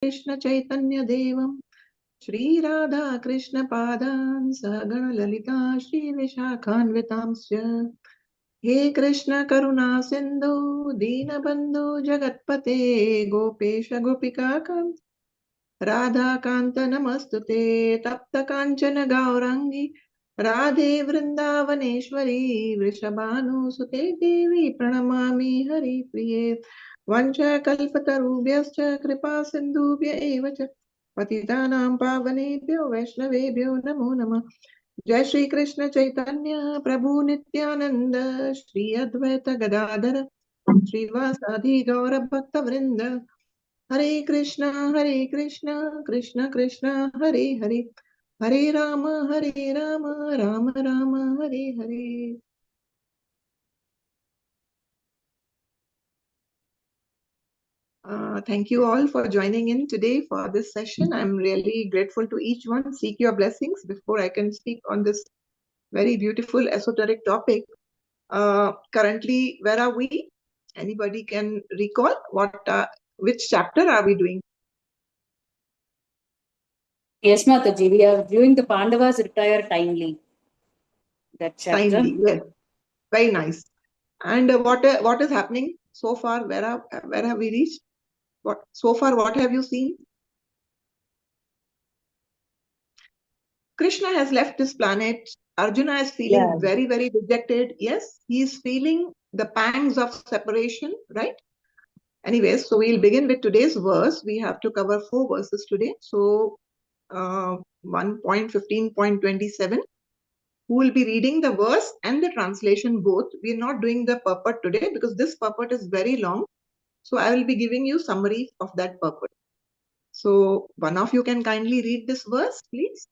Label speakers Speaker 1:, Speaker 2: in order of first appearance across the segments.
Speaker 1: कृष्ण चैतन्य देवम श्री राधा कृष्ण पादान सहगण ललिता श्री विशाखान्वितांश्च हे कृष्ण करुणा सिंधु दीनबंधु जगत्पते गोपेश गोपिका राधा कांत नमस्तुते तप्त कांचन गौरांगी राधे वृंदावनेश्वरी वृषभानुसुते देवी प्रणमामि हरिप्रिये वंशकल्पतरुभ्यश्च कृपा सिन्धुभ्य एव च पतितानां पावनेभ्यो वैष्णवेभ्यो नमो नमः। जय श्री कृष्ण चैतन्य प्रभु नित्यानंद श्री अद्वैत गदाधर श्रीवासादि गौर भक्त वृंद हरे Krishna Krishna Krishna Hare Hare Hare Ram Ram Ram Hare Hare. Thank you all for joining in today for this session. I'm really grateful to each one. Seek your blessings before I can speak on this very beautiful esoteric topic. Currently, where are we? Anybody can recall which chapter are we doing?
Speaker 2: Yes, Mataji, we are viewing the Pandavas retire timely. That chapter.
Speaker 1: Timely, yes. Very nice. And what is happening so far? Where have we reached? What have you seen? Krishna has left this planet. Arjuna is feeling very, very dejected. Yes, he is feeling the pangs of separation, right? Anyways, so we'll begin with today's verse. We have to cover 4 verses today. So 1.15.27. Who will be reading the verse and the translation both. We're not doing the purport today because this purport is very long. So I will be giving you summary of that purport. So one of you can kindly read this verse, please.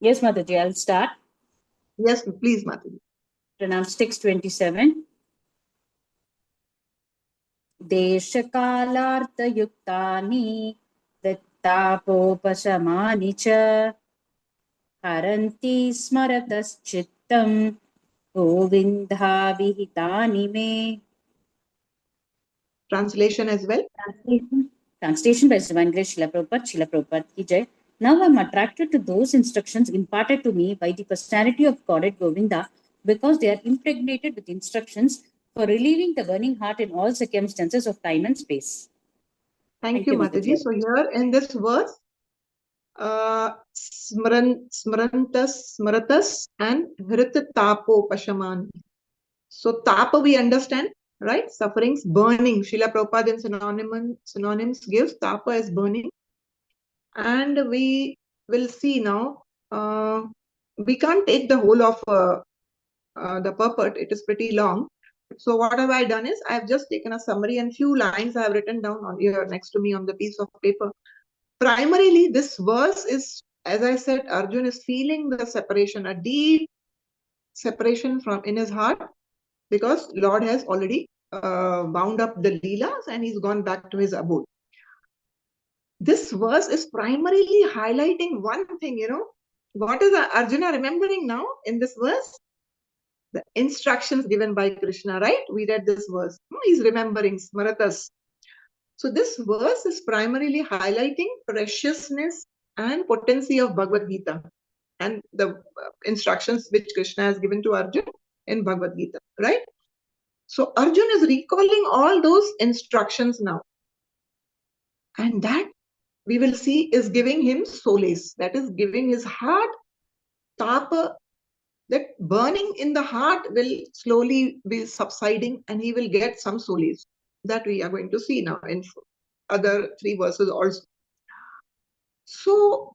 Speaker 2: Yes, Mataji, I'll start.
Speaker 1: Yes, please, Mataji.
Speaker 2: Pranam 6:27. Deshakalartha-yuktani dattapopashamani cha haranti smaratas-chittam govindha-vihitani me.
Speaker 1: Translation as well.
Speaker 2: Translation by Divine Grace Srila Prabhupada ki jai. Now I am attracted to those instructions imparted to me by the personality of Godhead Govinda because they are impregnated with instructions for relieving the burning heart in all circumstances of time and space.
Speaker 1: Thank you, Mataji. So here in this verse, smaratas and hritatapo pashaman. So tapa we understand, right? Sufferings, burning. Srila Prabhupada in synonyms gives tapa as burning. And we will see now, we can't take the whole of the purport. It is pretty long. So what have I done is I've just taken a summary and few lines I have written down on here next to me on the piece of paper. Primarily, this verse is, as I said, Arjun is feeling the separation, a deep separation from in his heart, because Lord has already bound up the Leelas and he's gone back to his abode. This verse is primarily highlighting one thing, what is Arjuna remembering now in this verse? The instructions given by Krishna, right? We read this verse. He's remembering Smaratas. So this verse is primarily highlighting preciousness and potency of Bhagavad Gita and the instructions which Krishna has given to Arjuna in Bhagavad Gita, right? So Arjuna is recalling all those instructions now. And that we will see is giving him solace. That is giving his heart tapa. That burning in the heart will slowly be subsiding and he will get some solace. That we are going to see now in other 3 verses also. So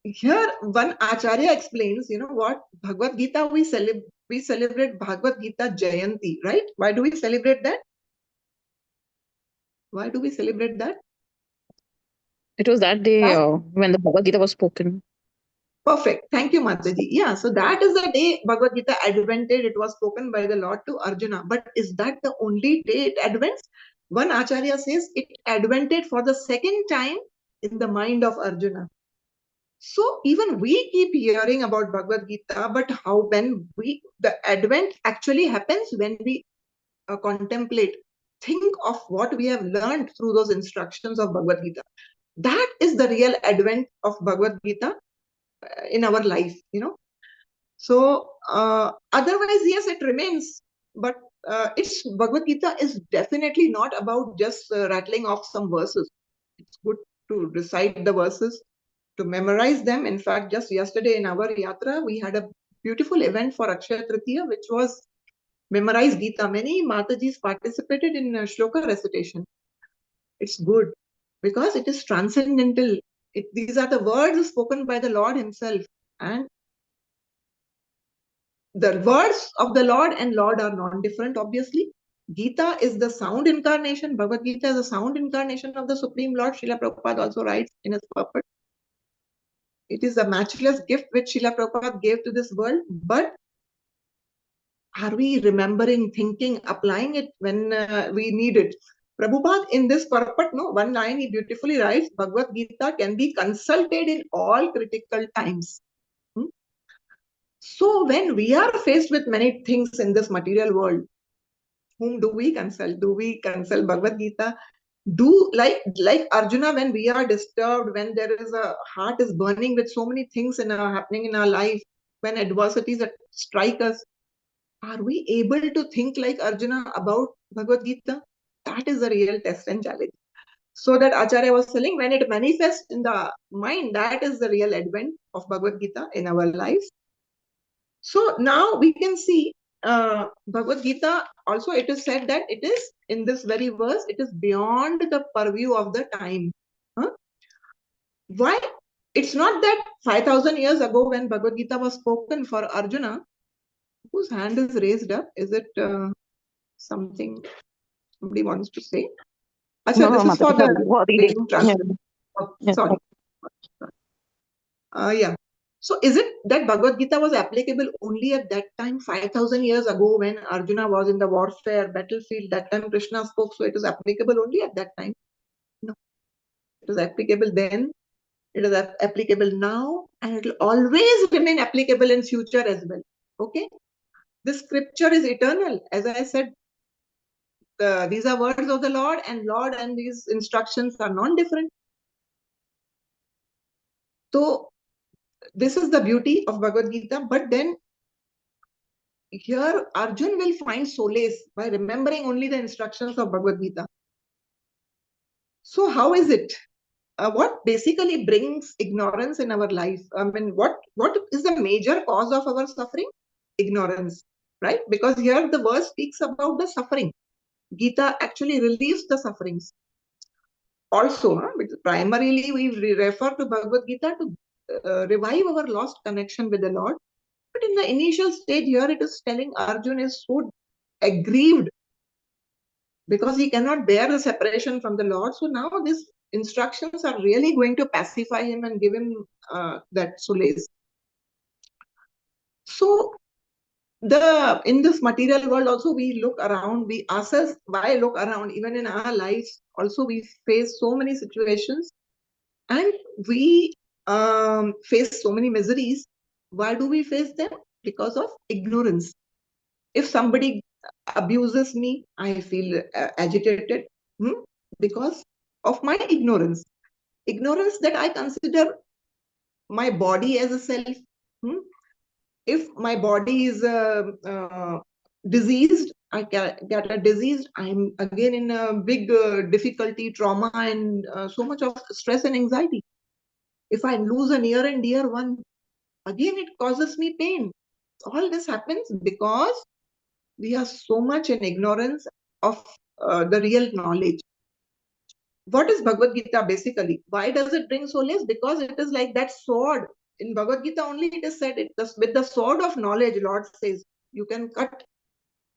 Speaker 1: here one Acharya explains, what Bhagavad Gita we celebrate Bhagavad Gita Jayanti, right? Why do we celebrate that? Why do we celebrate that?
Speaker 3: It was that day when the Bhagavad Gita was spoken.
Speaker 1: Perfect. Thank you, Mataji. Yeah, so that is the day Bhagavad Gita advented. It was spoken by the Lord to Arjuna. But is that the only day it advents? One Acharya says it advented for the second time in the mind of Arjuna. So even we keep hearing about Bhagavad Gita, but the advent actually happens when we contemplate think of what we have learned through those instructions of Bhagavad Gita. That is the real advent of Bhagavad Gita in our life, So otherwise, yes, it remains, but it's Bhagavad Gita is definitely not about just rattling off some verses. It's good to recite the verses, to memorize them. In fact, just yesterday in our yatra, we had a beautiful event for Akshaya Tritiya, which was memorize Gita. Many Matajis participated in shloka recitation. It's good because it is transcendental. These are the words spoken by the Lord himself. And the words of the Lord and Lord are non-different, obviously. Gita is the sound incarnation. Bhagavad Gita is the sound incarnation of the Supreme Lord. Srila Prabhupada also writes in his purport. It is a matchless gift which Srila Prabhupada gave to this world. But are we remembering, thinking, applying it when we need it? Prabhupada in this purport, one line he beautifully writes, Bhagavad Gita can be consulted in all critical times. So when we are faced with many things in this material world, whom do we consult? Do we consult Bhagavad Gita? Do like Arjuna, when we are disturbed, when there is a heart is burning with so many things happening in our life, when adversities strike us, are we able to think like Arjuna about Bhagavad Gita? That is the real test and challenge. So that Acharya was telling, when it manifests in the mind, that is the real advent of Bhagavad Gita in our lives. So now we can see Bhagavad Gita, also it is said that it is, in this very verse, it is beyond the purview of the time. Why? It's not that 5,000 years ago when Bhagavad Gita was spoken for Arjuna, whose hand is raised up. Is it something somebody wants to say? Achha,
Speaker 3: No,
Speaker 1: this is for the
Speaker 3: reading.
Speaker 1: translation.
Speaker 3: Yeah.
Speaker 1: Sorry. Yeah. So is it that Bhagavad Gita was applicable only at that time, 5,000 years ago, when Arjuna was in the warfare battlefield? That time Krishna spoke, so it is applicable only at that time? No. It is applicable then, it is applicable now, and it will always remain applicable in future as well. Okay? This scripture is eternal. As I said, these are words of the Lord, and these instructions are non-different. So this is the beauty of Bhagavad Gita. But then here Arjun will find solace by remembering only the instructions of Bhagavad Gita. So how is it? What basically brings ignorance in our life? I mean, what is the major cause of our suffering? Ignorance, right? Because here the verse speaks about the suffering. Gita actually relieves the sufferings. Also, primarily we refer to Bhagavad Gita to revive our lost connection with the Lord. But in the initial stage here, it is telling Arjun is so aggrieved because he cannot bear the separation from the Lord. So now these instructions are really going to pacify him and give him that solace. So in this material world also, we look around, we ask us why look around. Even in our lives also, we face so many situations and we face so many miseries. Why do we face them? Because of ignorance. If somebody abuses me, I feel agitated because of my ignorance. Ignorance that I consider my body as a self. If my body is diseased, I get a disease, I'm again in a big difficulty, trauma, and so much of stress and anxiety. If I lose a near and dear one, again it causes me pain. All this happens because we are so much in ignorance of the real knowledge. What is Bhagavad Gita basically? Why does it bring solace? Because it is like that sword. In Bhagavad Gita only it is said, with the sword of knowledge, Lord says, you can cut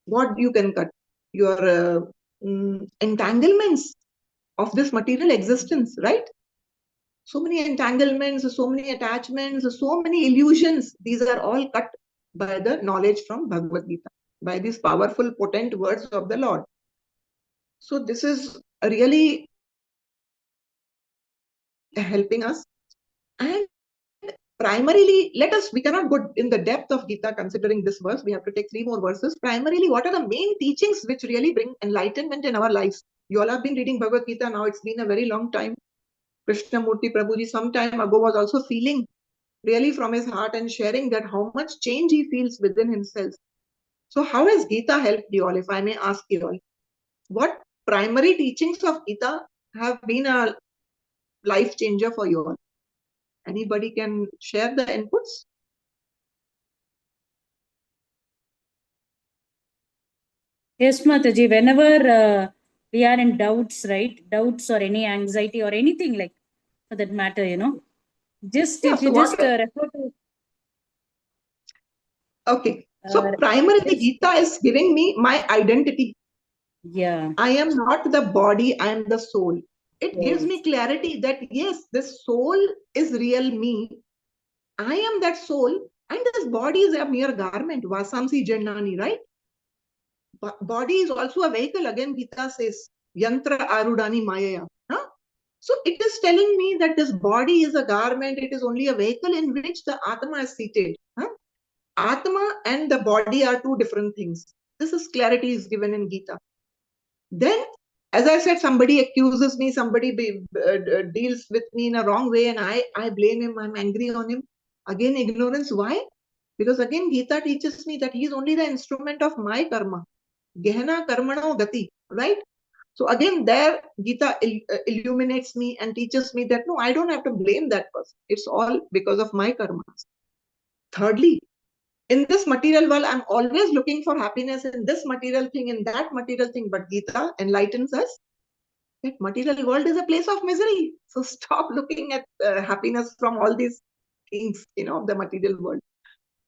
Speaker 1: what you can cut. Your entanglements of this material existence, right? So many entanglements, so many attachments, so many illusions. These are all cut by the knowledge from Bhagavad Gita, by these powerful, potent words of the Lord. So this is really helping us. And primarily, we cannot go in the depth of Gita considering this verse. We have to take 3 more verses. Primarily, what are the main teachings which really bring enlightenment in our lives? You all have been reading Bhagavad Gita now. It's been a very long time. Krishnamurti Prabhuji some time ago was also feeling really from his heart and sharing that how much change he feels within himself. So how has Gita helped you all, if I may ask you all? What primary teachings of Gita have been a life changer for you all? Anybody can share the inputs?
Speaker 2: Yes, Mataji, whenever we are in doubts, right? Doubts or any anxiety or anything like for that matter, just
Speaker 1: Yeah,
Speaker 2: if you just refer to.
Speaker 1: Okay. So primarily Gita is giving me my identity.
Speaker 2: Yeah.
Speaker 1: I am not the body, I am the soul. It gives me clarity that yes, this soul is real me. I am that soul, and this body is a mere garment. Vasamsi Jannani, right? Body is also a vehicle. Again, Gita says, Yantra Arudani Maya. Huh? So it is telling me that this body is a garment, it is only a vehicle in which the Atma is seated. Huh? Atma and the body are 2 different things. This is clarity is given in Gita. Then, as I said, somebody accuses me, somebody deals with me in a wrong way, and I blame him, I'm angry on him. Again, ignorance. Why? Because again, Gita teaches me that he is only the instrument of my karma. Gehana karmano gati, right? So again, there Gita illuminates me and teaches me that no, I don't have to blame that person. It's all because of my karmas. Thirdly, in this material world, I'm always looking for happiness in this material thing, in that material thing. But Gita enlightens us that material world is a place of misery. So stop looking at happiness from all these things, the material world.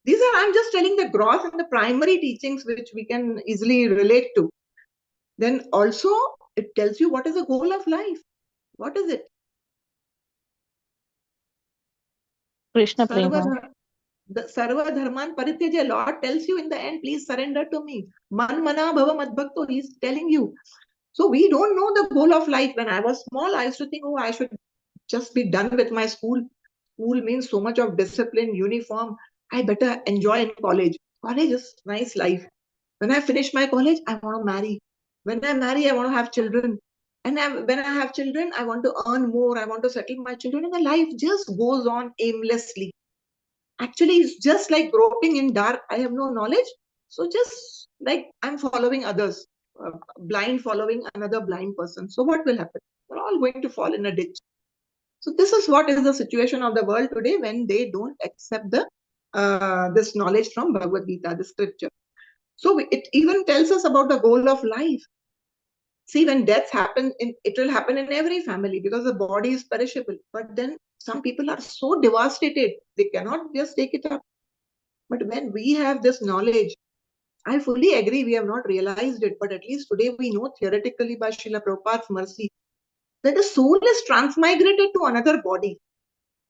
Speaker 1: These are, I'm just telling the gross and the primary teachings which we can easily relate to. Then also, it tells you what is the goal of life. What is it?
Speaker 3: Krishna Prema.
Speaker 1: The Sarva Dharman Parityaja, Lord tells you in the end, please surrender to me. Man mana bhava madbhakto, he's telling you. So we don't know the goal of life. When I was small, I used to think, oh, I should just be done with my school. School means so much of discipline, uniform. I better enjoy in college. College is nice life. When I finish my college, I want to marry. When I marry, I want to have children. And when I have children, I want to earn more. I want to settle my children. And the life just goes on aimlessly. Actually, it's just like groping in dark. I have no knowledge. So just like I'm following others, blind following another blind person. So what will happen? We're all going to fall in a ditch. So this is what is the situation of the world today when they don't accept this knowledge from Bhagavad Gita, the scripture. So it even tells us about the goal of life. See, when deaths happen, it will happen in every family because the body is perishable. But then some people are so devastated, they cannot just take it up. But when we have this knowledge, I fully agree, we have not realized it, but at least today we know theoretically by Srila Prabhupada's mercy that the soul is transmigrated to another body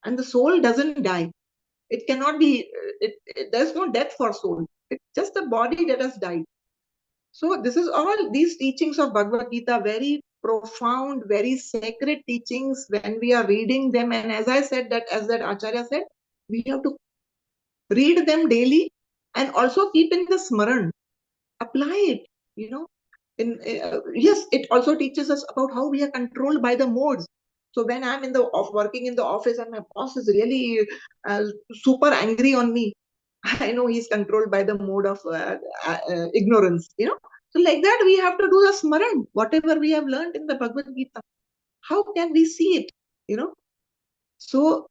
Speaker 1: and the soul doesn't die. It cannot be, there's no death for soul. It's just the body that has died. So this is all these teachings of Bhagavad Gita, very profound, very sacred teachings when we are reading them. And as I said, as that Acharya said, we have to read them daily and also keep in the smaran, apply it, yes, it also teaches us about how we are controlled by the modes. So when I'm working in the office and my boss is really super angry on me, I know he's controlled by the mode of ignorance, So like that, we have to do the smaran, whatever we have learned in the Bhagavad Gita. How can we see it, So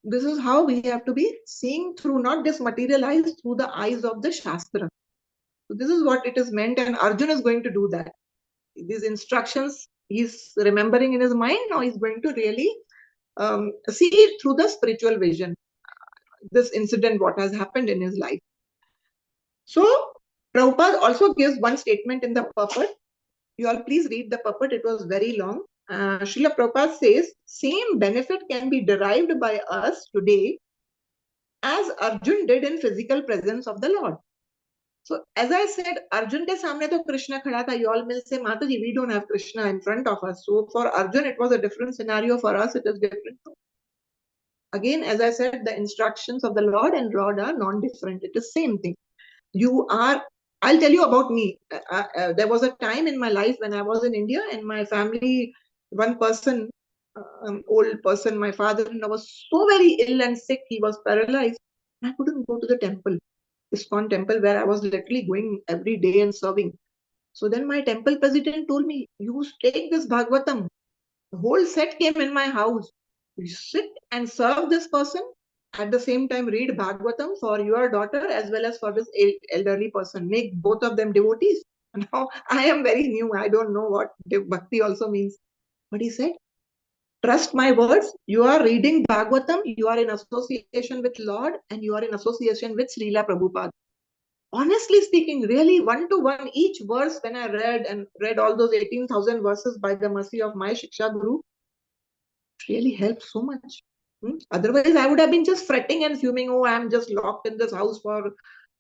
Speaker 1: this is how we have to be seeing through, not just materialized through the eyes of the Shastra. So this is what it is meant, and Arjuna is going to do that. These instructions he's remembering in his mind. Now he's going to really see it through the spiritual vision. This incident, what has happened in his life. So Prabhupada also gives one statement in the purport. You all please read the purport. It was very long. Srila Prabhupada says, same benefit can be derived by us today as Arjun did in physical presence of the Lord. So as I said, Arjun ke samne to Krishna khada tha. You all will say, Mataji, we don't have Krishna in front of us. So for Arjun, it was a different scenario. For us, it is different. Again, as I said, the instructions of the Lord and Lord are non-different. It is same thing. I'll tell you about me. There was a time in my life when I was in India, and my family, one person, old person, my father-in-law was so very ill and sick. He was paralyzed. I couldn't go to the temple, ISKCON temple, where I was literally going every day and serving. So then my temple president told me, you take this Bhagavatam. The whole set came in my house. You sit and serve this person, at the same time read Bhagavatam for your daughter as well as for this elderly person. Make both of them devotees. Now, I am very new. I don't know what bhakti also means. But he said, trust my words. You are reading Bhagavatam. You are in association with Lord and you are in association with Srila Prabhupada. Honestly speaking, really one to one, each verse when I read all those 18,000 verses by the mercy of my Shiksha Guru, really helped so much. Otherwise, I would have been just fretting and fuming, oh, I'm just locked in this house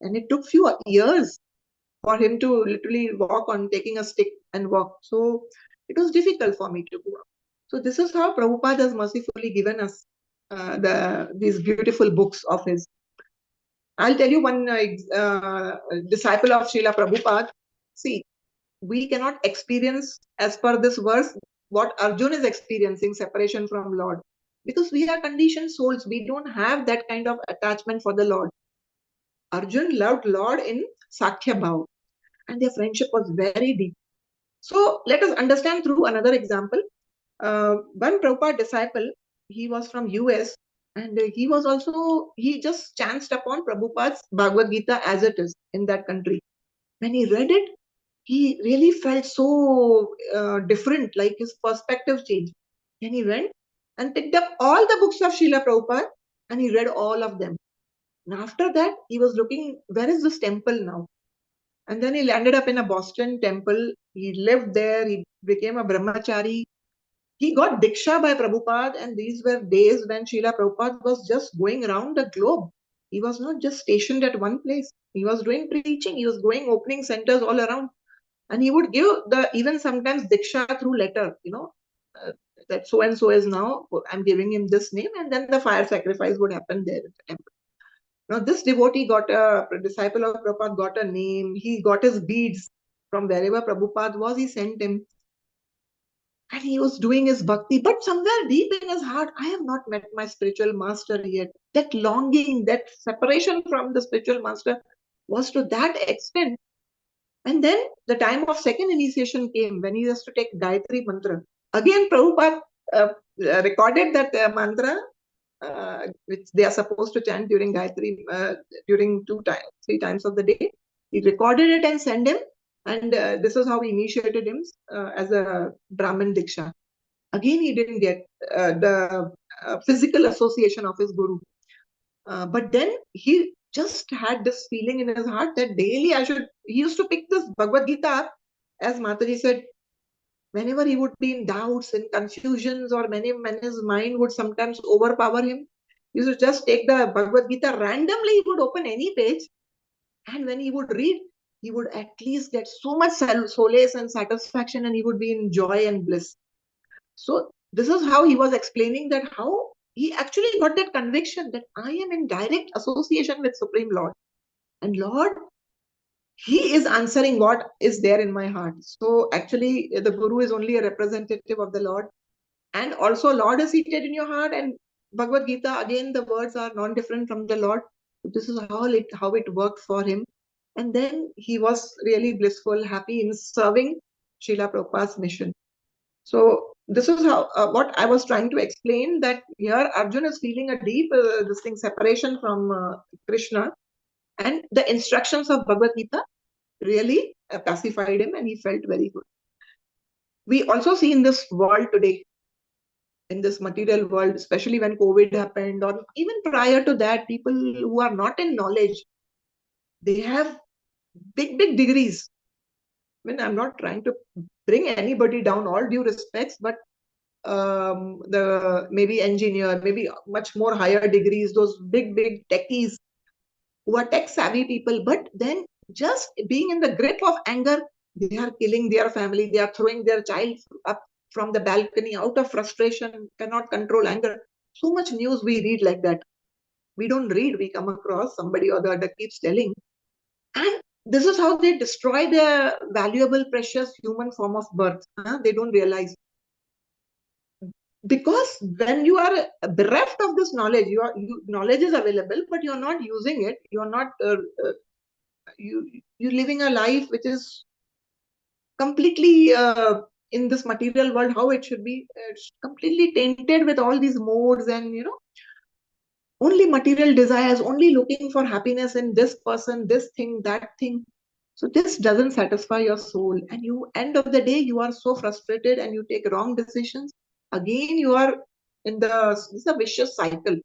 Speaker 1: and it took few years for him to literally walk on taking a stick and walk. So it was difficult for me to go up. So this is how Prabhupada has mercifully given us these beautiful books of his. I'll tell you one disciple of Srila Prabhupada. See, we cannot experience as per this verse what Arjun is experiencing, separation from Lord. Because we are conditioned souls. We don't have that kind of attachment for the Lord. Arjun loved Lord in Sakhya Bhav. And their friendship was very deep. So let us understand through another example. One Prabhupada disciple, he was from US, and he just chanced upon Prabhupada's Bhagavad Gita as it is in that country. When he read it, he really felt so different, like his perspective changed. Then he went and picked up all the books of Srila Prabhupada and he read all of them. And after that, he was looking, where is this temple now? And then he landed up in a Boston temple. He lived there. He became a brahmachari. He got Diksha by Prabhupada, and these were days when Srila Prabhupada was just going around the globe. He was not just stationed at one place. He was doing preaching. He was going opening centers all around. And he would give even sometimes Diksha through letter, that so and so is now, I'm giving him this name, and then the fire sacrifice would happen there at the temple. Now, this devotee a disciple of Prabhupada got a name. He got his beads from wherever Prabhupada was, he sent him. And he was doing his bhakti. But somewhere deep in his heart, I have not met my spiritual master yet. That longing, that separation from the spiritual master was to that extent. And then the time of second initiation came when he has to take Gayatri mantra. Again, Prabhupada recorded that mantra, which they are supposed to chant during Gayatri, during 3 times of the day. He recorded it and sent him. And this is how he initiated him as a Brahmin Diksha. Again, he didn't get the physical association of his Guru. But then he just had this feeling in his heart that daily he used to pick this Bhagavad Gita up, as Mataji said, whenever he would be in doubts and confusions, or when his mind would sometimes overpower him, he used to just take the Bhagavad Gita randomly, he would open any page, and when he would read, he would at least get so much solace and satisfaction, and he would be in joy and bliss. So this is how he was explaining that how he actually got that conviction that I am in direct association with Supreme Lord. And Lord, he is answering what is there in my heart. So actually, the Guru is only a representative of the Lord. And also, Lord is seated in your heart. And Bhagavad Gita, again, the words are non-different from the Lord. This is how it worked for him. And then he was really blissful, happy in serving Srila Prabhupada's mission. So this is how what I was trying to explain, that here Arjuna is feeling a deep separation from Krishna, and the instructions of Bhagavad Gita really pacified him and he felt very good. We also see in this world today, in this material world, especially when COVID happened, or even prior to that, people who are not in knowledge, they have big degrees. I mean, I'm not trying to bring anybody down, all due respects, but the maybe engineer, maybe much more higher degrees, those big techies who are tech savvy people, but then just being in the grip of anger, they are killing their family, they are throwing their child up from the balcony out of frustration, cannot control anger. So much news we read like that. We don't read, we come across, somebody or the other keeps telling. And this is how they destroy their valuable, precious human form of birth. They don't realize. Because when you are bereft of this knowledge, knowledge is available, but you're not using it. You're not you're living a life which is completely in this material world how it should be. It's completely tainted with all these modes and only material desires, only looking for happiness in this person, this thing, that thing. So this doesn't satisfy your soul, and you end of the day you are so frustrated and you take wrong decisions. Again, you are in this is a vicious cycle.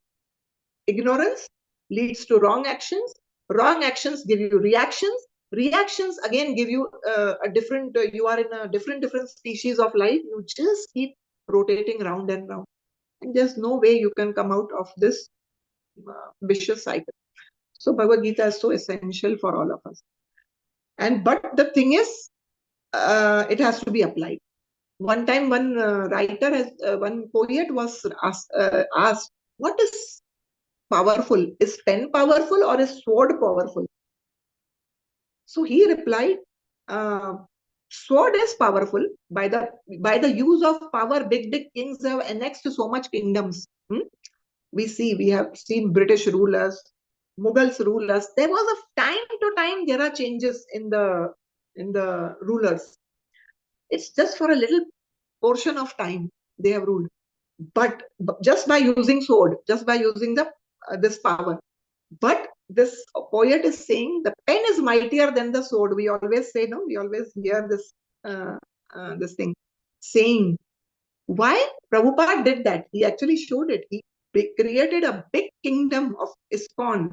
Speaker 1: Ignorance leads to wrong actions. Wrong actions give you reactions. Reactions again give you a different. You are in a different species of life. You just keep rotating round and round, and there's no way you can come out of this vicious cycle. So Bhagavad Gita is so essential for all of us. And but the thing is, it has to be applied. One time, one poet was asked, "What is powerful? Is pen powerful or is sword powerful?" So he replied, "Sword is powerful. By the use of power, big kings have annexed so much kingdoms. We have seen British rulers, Mughals rulers. There was a time to time there are changes in the rulers. It's just for a little portion of time they have ruled. But just by using sword, just by using the this power. But this poet is saying the pen is mightier than the sword. We always say, no, we always hear this thing saying. Why Prabhupada did that? He actually showed it. He created a big kingdom of ISKCON,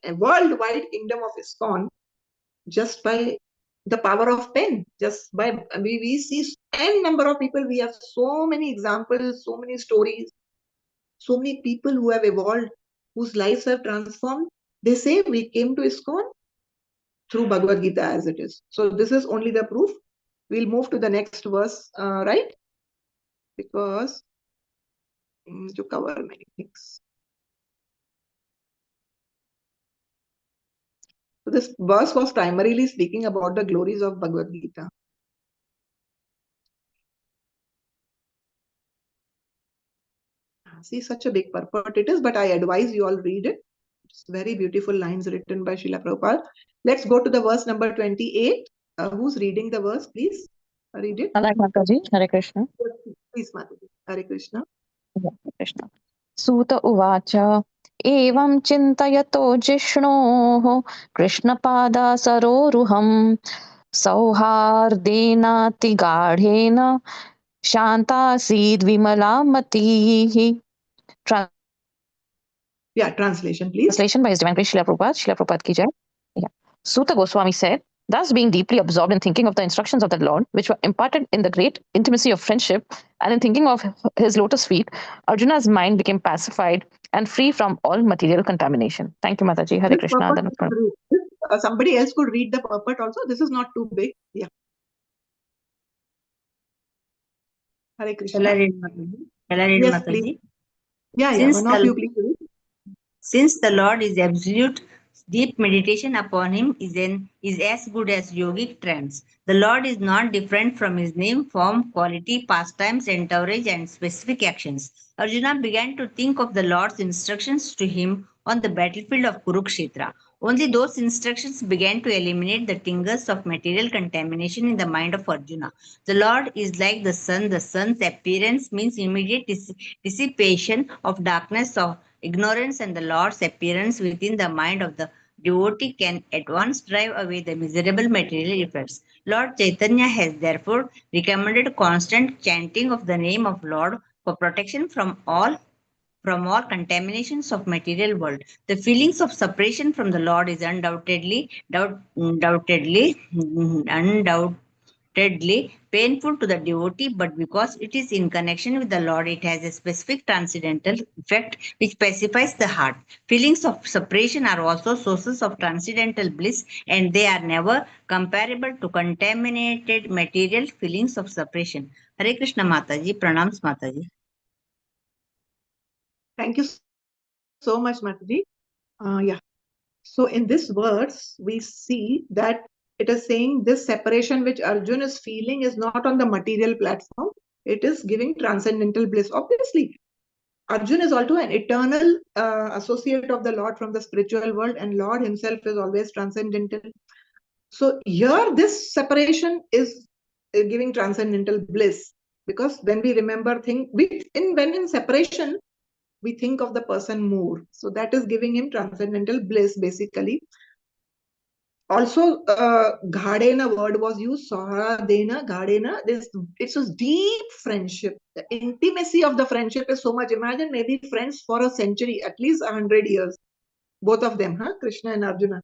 Speaker 1: a worldwide kingdom of ISKCON, just by the power of pen. Just by we see n number of people. We have so many examples, so many stories, so many people who have evolved, whose lives have transformed. They say we came to ISKCON through Bhagavad Gita as it is. So this is only the proof. We'll move to the next verse, right? Because to cover many things. So this verse was primarily speaking about the glories of Bhagavad Gita. See, such a big purport it is, but I advise you all read it. It's very beautiful lines written by Srila Prabhupada. Let's go to the verse number 28. Who's reading the verse, please? Read it.
Speaker 3: Alright, Mataji. Hare Krishna.
Speaker 1: Please, Mataji. Hare Krishna.
Speaker 3: Hare Krishna. Suta uvacha evam chintayito jishnoh Krishnapada saroruham sauhardena tigadhena shantasid vimalamatihi.
Speaker 1: Translation, please.
Speaker 3: Translation by His Divine Grace Srila Prabhupada. Srila Prabhupada ki jai. Yeah. Suta Goswami said, thus being deeply absorbed in thinking of the instructions of the Lord, which were imparted in the great intimacy of friendship, and in thinking of his lotus feet, Arjuna's mind became pacified and free from all material contamination. Thank you, Mataji. Hare Krishna.
Speaker 1: Somebody else could read the purport also. This is not too big. Yeah. Hare Krishna.
Speaker 4: Shall I read, Mataji?
Speaker 1: Yes, please. Yeah,
Speaker 4: Since
Speaker 1: one of you, please read.
Speaker 4: Since the Lord is absolute, deep meditation upon him is as good as yogic trance. The Lord is not different from his name, form, quality, pastimes, entourage, and specific actions. Arjuna began to think of the Lord's instructions to him on the battlefield of Kurukshetra. Only those instructions began to eliminate the tingers of material contamination in the mind of Arjuna. The Lord is like the sun. The sun's appearance means immediate dissipation of darkness of ignorance, and the Lord's appearance within the mind of the devotee can at once drive away the miserable material effects. Lord Chaitanya has therefore recommended constant chanting of the name of Lord for protection from all contaminations of material world. The feelings of separation from the Lord is undoubtedly painful to the devotee, but because it is in connection with the Lord, it has a specific transcendental effect which pacifies the heart. Feelings of separation are also sources of transcendental bliss, and they are never comparable to contaminated material feelings of separation. Hare Krishna Mataji, Pranams Mataji.
Speaker 1: Thank you so much, Mataji. Yeah. So in this verse, we see that it is saying this separation which Arjun is feeling is not on the material platform. It is giving transcendental bliss. Obviously, Arjun is also an eternal associate of the Lord from the spiritual world, and Lord himself is always transcendental. So here, this separation is giving transcendental bliss, because when we remember when in separation, we think of the person more. So that is giving him transcendental bliss, basically. Also, Ghadena word was used, Sohradena, Ghadena. It's a deep friendship. The intimacy of the friendship is so much. Imagine maybe friends for a century, at least 100 years. Both of them, Krishna and Arjuna.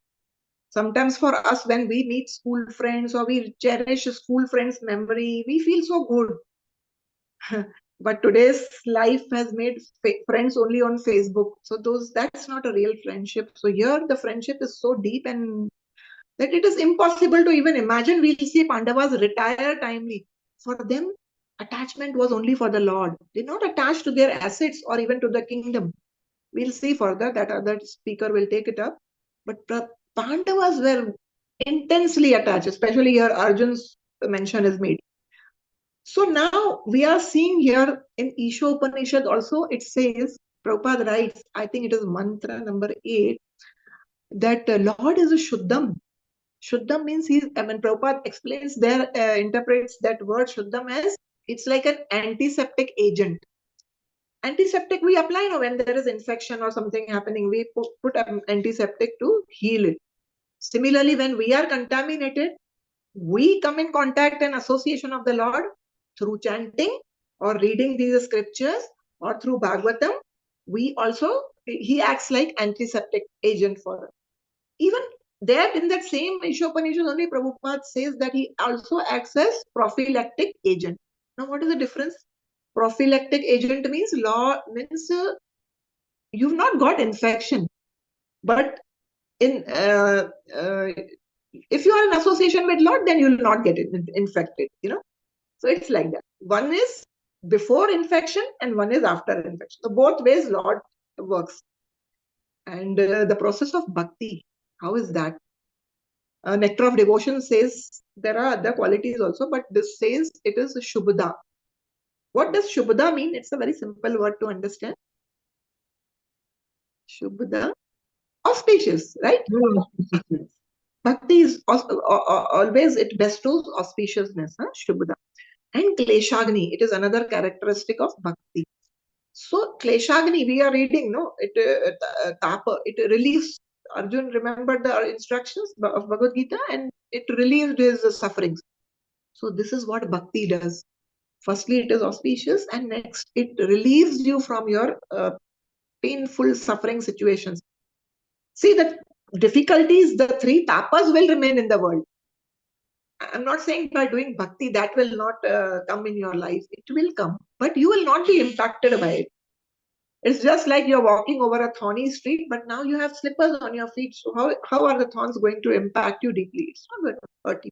Speaker 1: Sometimes for us, when we meet school friends or we cherish a school friends' memory, we feel so good. But today's life has made friends only on Facebook. So that's not a real friendship. So here the friendship is so deep and that it is impossible to even imagine. We'll see Pandavas retire timely. For them, attachment was only for the Lord. They're not attached to their assets or even to the kingdom. We'll see further, that other speaker will take it up. But Pandavas were intensely attached, especially here Arjun's mention is made. So now we are seeing here in Isha Upanishad also, it says, Prabhupada writes, I think it is mantra number 8, that Lord is a Shuddham. Shuddham means Prabhupada explains there, interprets that word Shuddham as, it's like an antiseptic agent. Antiseptic we apply now when there is infection or something happening. We put an antiseptic to heal it. Similarly, when we are contaminated, we come in contact and association of the Lord through chanting or reading these scriptures or through Bhagavatam. He acts like antiseptic agent for us. Even there in that same Ishopanishad only, Prabhupada says that he also acts as prophylactic agent. Now, what is the difference? Prophylactic agent means you've not got infection, but if you are in association with Lord, then you will not get infected. So it's like that. One is before infection and one is after infection. So both ways Lord works. And the process of bhakti, how is that? Nectar of Devotion says there are other qualities also, but this says it is Shubhada. What does Shubhada mean? It's a very simple word to understand. Shubhada, auspicious, right? Bhakti is always, it bestows auspiciousness, Shubhada. And Kleshagni, it is another characteristic of Bhakti. So Kleshagni, we are reading, Tapa, it relieves. Arjun remembered the instructions of Bhagavad Gita and it relieved his sufferings. So this is what Bhakti does. Firstly, it is auspicious, and next, it relieves you from your painful suffering situations. See, the difficulties, the three tapas will remain in the world. I'm not saying by doing bhakti that will not come in your life. It will come, but you will not be impacted by it. It's just like you're walking over a thorny street, but now you have slippers on your feet. So how are the thorns going to impact you deeply? It's not going to hurt you.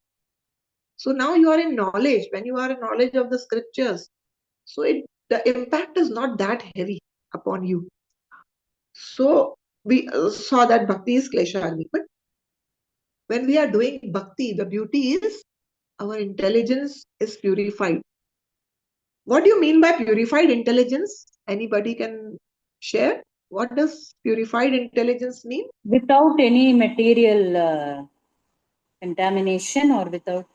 Speaker 1: So now you are in knowledge. When you are in knowledge of the scriptures, so the impact is not that heavy upon you. So we saw that bhakti is kleshagni. But when we are doing bhakti, the beauty is our intelligence is purified. What do you mean by purified intelligence? Anybody can share? What does purified intelligence mean?
Speaker 2: Without any material contamination or without...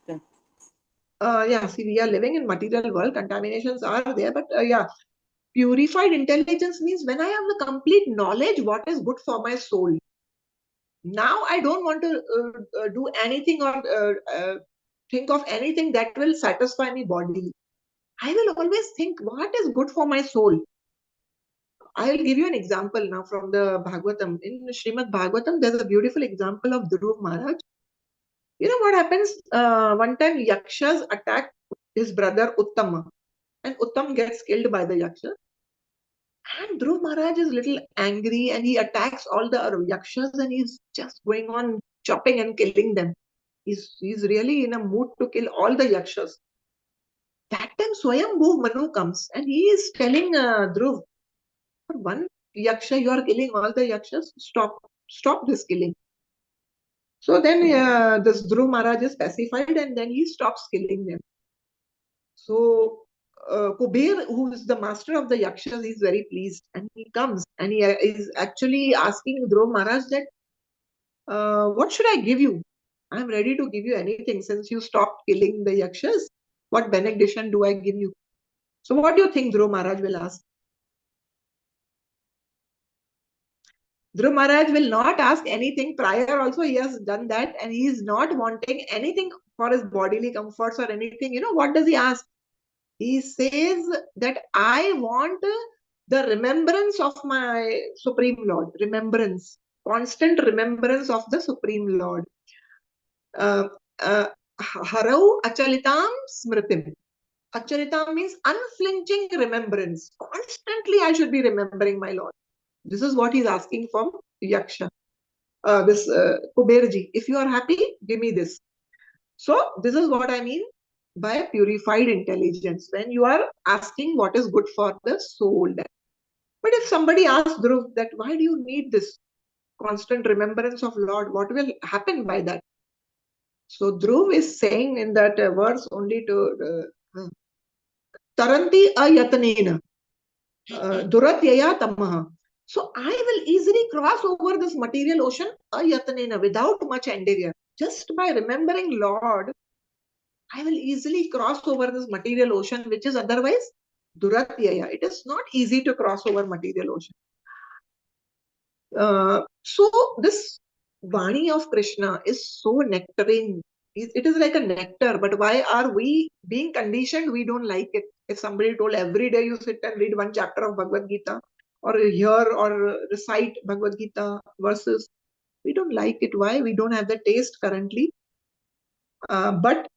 Speaker 1: See, we are living in material world. Contaminations are there, but purified intelligence means when I have the complete knowledge what is good for my soul. Now I don't want to do anything or think of anything that will satisfy my body. I will always think what is good for my soul. I will give you an example now from the Bhagavatam. In Srimad Bhagavatam, there's a beautiful example of Dhruv Maharaj. You know what happens? One time Yakshas attack his brother Uttama, and Uttam gets killed by the Yakshas. And Dhruv Maharaj is a little angry and he attacks all the Yakshas and he's just going on chopping and killing them. He's really in a mood to kill all the Yakshas. That time Swayambhu Manu comes and he is telling Dhruv, for one yaksha, you are killing all the yakshas. Stop this killing. So then this Dhruv Maharaj is pacified and then he stops killing them. So Kuber, who is the master of the yakshas, is very pleased and he comes and he is actually asking Dhruv Maharaj that, what should I give you? I am ready to give you anything since you stopped killing the yakshas. What benediction do I give you? So what do you think Dhruv Maharaj will ask? Dhruv Maharaj will not ask anything. Prior also he has done that and he is not wanting anything for his bodily comforts or anything. You know, what does he ask? He says that I want the remembrance of my Supreme Lord. Remembrance. Constant remembrance of the Supreme Lord. Harau achalitam smritim. Achalitam means unflinching remembrance. Constantly I should be remembering my Lord. This is what he's asking from Yaksha. This Kuberji. If you are happy, give me this. So this is what I mean by purified intelligence. When you are asking what is good for the soul. But if somebody asks Dhruv that why do you need this constant remembrance of Lord? What will happen by that? So Dhruv is saying in that verse only to Taranti ayatanena duratyaya tamaha. So I will easily cross over this material ocean ayatanena without much endeavor. Just by remembering Lord, I will easily cross over this material ocean, which is otherwise duratyaya. It is not easy to cross over material ocean. So this Vani of Krishna is so nectarine. It is like a nectar, but why are we being conditioned? We don't like it. If somebody told every day you sit and read one chapter of Bhagavad Gita or hear or recite Bhagavad Gita verses, we don't like it. Why? We don't have the taste currently. But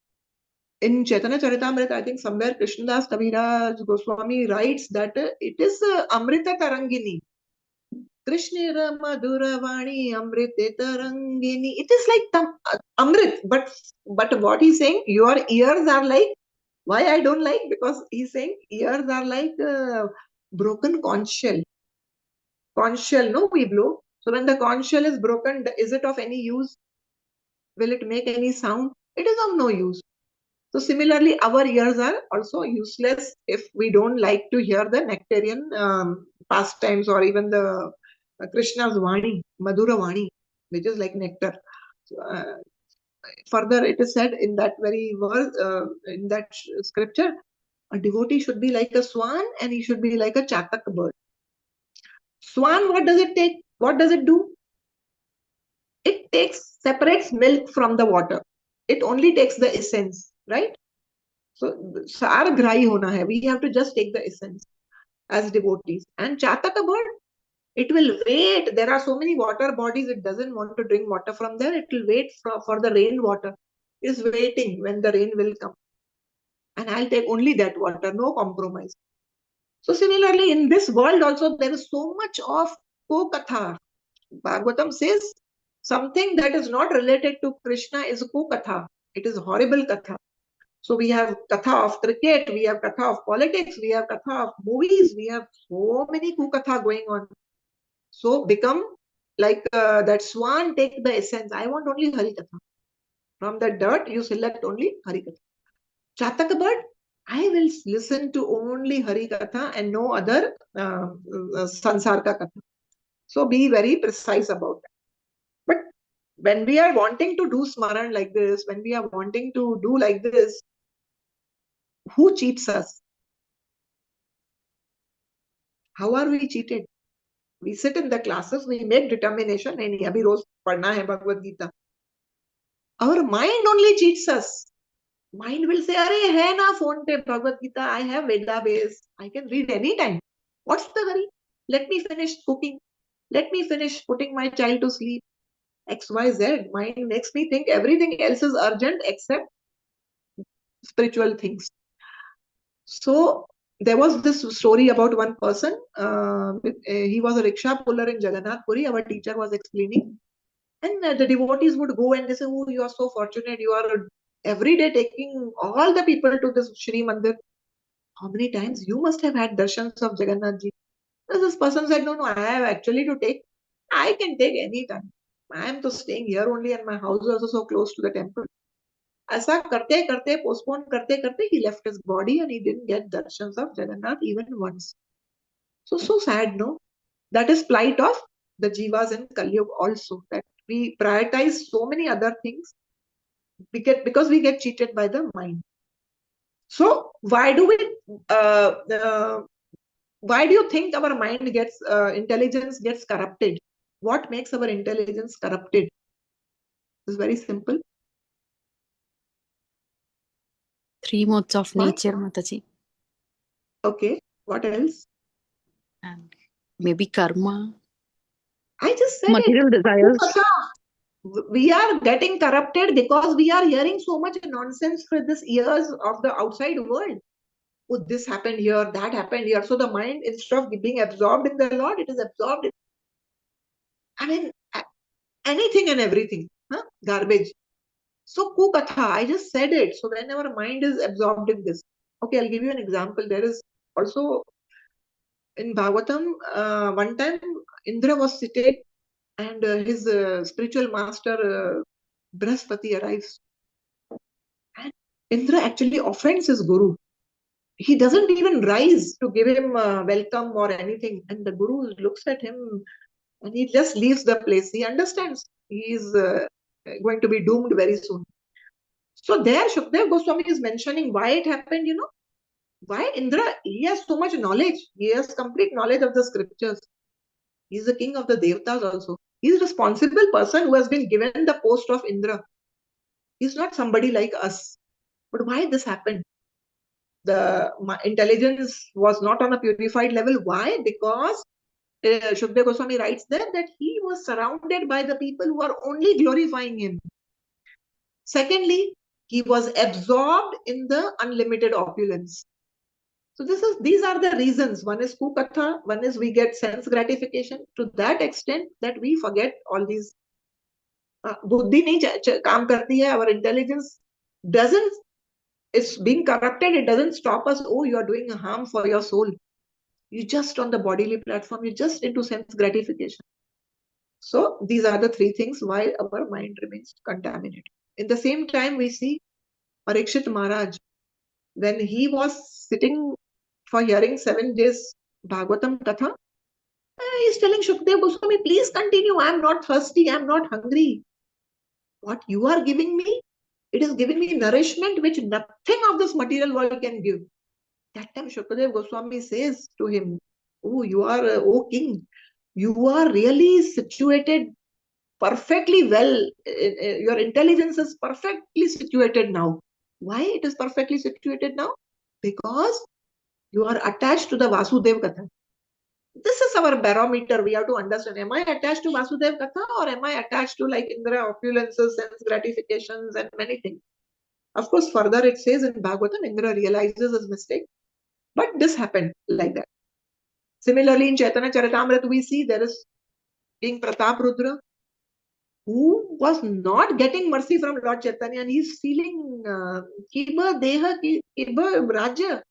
Speaker 1: in Chaitanya Charitamrita, I think somewhere Krishnadas Kaviraj Goswami writes that it is Amrita Tarangini. Krishnera Madhuravani Amrite Tarangini. It is like Amrit, but what he's saying, your ears are like, why I don't like? Because he's saying ears are like broken conch shell. Conch shell, no, we blow. So when the conch shell is broken, is it of any use? Will it make any sound? It is of no use. So similarly, our ears are also useless if we don't like to hear the nectarian pastimes or even the Krishna's Vani, Madhura Vani, which is like nectar. Further, it is said in that very verse, in that scripture, a devotee should be like a swan and he should be like a chatak bird. Swan, what does it take? What does it do? It separates milk from the water. It only takes the essence, right? So, sar grahi hona hai. We have to just take the essence as devotees. And Chataka bird, it will wait. There are so many water bodies, it doesn't want to drink water from there. It will wait for the rain water. It is waiting when the rain will come. And I'll take only that water, no compromise. So similarly, in this world also, there is so much of ko-katha. Bhagavatam says something that is not related to Krishna is ko-katha. It is horrible katha. So we have katha of cricket, we have katha of politics, we have katha of movies, we have so many ku-katha going on. So become like that swan, take the essence. I want only Hari Katha. From the dirt, you select only Hari Katha. Chataka bird, I will listen to only Hari Katha and no other Sansarka Katha. So be very precise about that. But when we are wanting to do Smaran like this, when we are wanting to do like this, who cheats us? How are we cheated? We sit in the classes, we make determination, and abhi roz padna hai Bhagavad Gita. Our mind only cheats us. Mind will say, Arey, hai na phone pe Bhagavad Gita, I have Veda base, I can read anytime. What's the hurry? Let me finish cooking. Let me finish putting my child to sleep. XYZ. Mind makes me think everything else is urgent except spiritual things. So there was this story about one person. He was a rickshaw puller in Jagannath Puri. Our teacher was explaining. And the devotees would go and they say, oh, you are so fortunate. You are every day taking all the people to this Shri Mandir. How many times you must have had darshans of Jagannath Ji? This person said, no, I have actually to take. I can take any time. I am just staying here only, and my house is also so close to the temple. ऐसा करते करते postpone करते करते he left his body and he didn't get darshans of Jagannath even once. So sad, no? That is plight of the jivas in Kali Yuga also, that we prioritize so many other things because we get cheated by the mind. So why do you think our mind gets intelligence gets corrupted? What makes our intelligence corrupted? It's very simple.
Speaker 5: 3 modes of
Speaker 1: What?
Speaker 5: nature, Mataji.
Speaker 1: Okay. What else?
Speaker 5: And maybe karma.
Speaker 1: I just said
Speaker 3: Material
Speaker 1: it.
Speaker 3: desires.
Speaker 1: We are getting corrupted because we are hearing so much nonsense for this ears of the outside world. Oh, this happened here, that happened here. So the mind, instead of being absorbed in the Lord, it is absorbed in, anything and everything. Huh? Garbage. So kukatha, I just said it. So when our mind is absorbed in this. Okay, I'll give you an example. There is also in Bhagavatam, one time Indra was seated and his spiritual master Brihaspati arrives. And Indra actually offends his guru. He doesn't even rise to give him welcome or anything. And the guru looks at him and he just leaves the place. He understands he is going to be doomed very soon. So there Shukdev Goswami is mentioning why it happened, Why Indra, he has so much knowledge. He has complete knowledge of the scriptures. He is the king of the Devatas also. He is a responsible person who has been given the post of Indra. He is not somebody like us. But why this happened? The intelligence was not on a purified level. Why? Because Shukdev Goswami writes there that he was surrounded by the people who are only glorifying him. Secondly, he was absorbed in the unlimited opulence. So these are the reasons. One is kukatha, one is we get sense gratification to that extent that we forget all these. Buddhi nahi kaam karti hai, our intelligence doesn't, it's being corrupted, it doesn't stop us. Oh, you are doing harm for your soul. You're just on the bodily platform, you're just into sense gratification. So these are the three things why our mind remains contaminated. In the same time, we see Parikshit Maharaj, when he was sitting for hearing 7 days Bhagavatam Katha, he's telling Shukdev Goswami, please continue. I'm not thirsty. I'm not hungry. What you are giving me, it is giving me nourishment which nothing of this material world can give. That time Shukdev Goswami says to him, oh, you are, oh king, you are really situated perfectly well. Your intelligence is perfectly situated now. Why it is perfectly situated now? Because you are attached to the Vasudev Katha. This is our barometer. We have to understand. Am I attached to Vasudev Katha or am I attached to like Indra opulences, sense gratifications and many things? Of course, further it says in Bhagavatam, Indra realizes his mistake. But this happened like that. Similarly, in Chaitanya Charitamrita, we see there is King Pratap Rudra, who was not getting mercy from Lord Chaitanya and he's feeling Kiba Deha, Kiba Raja.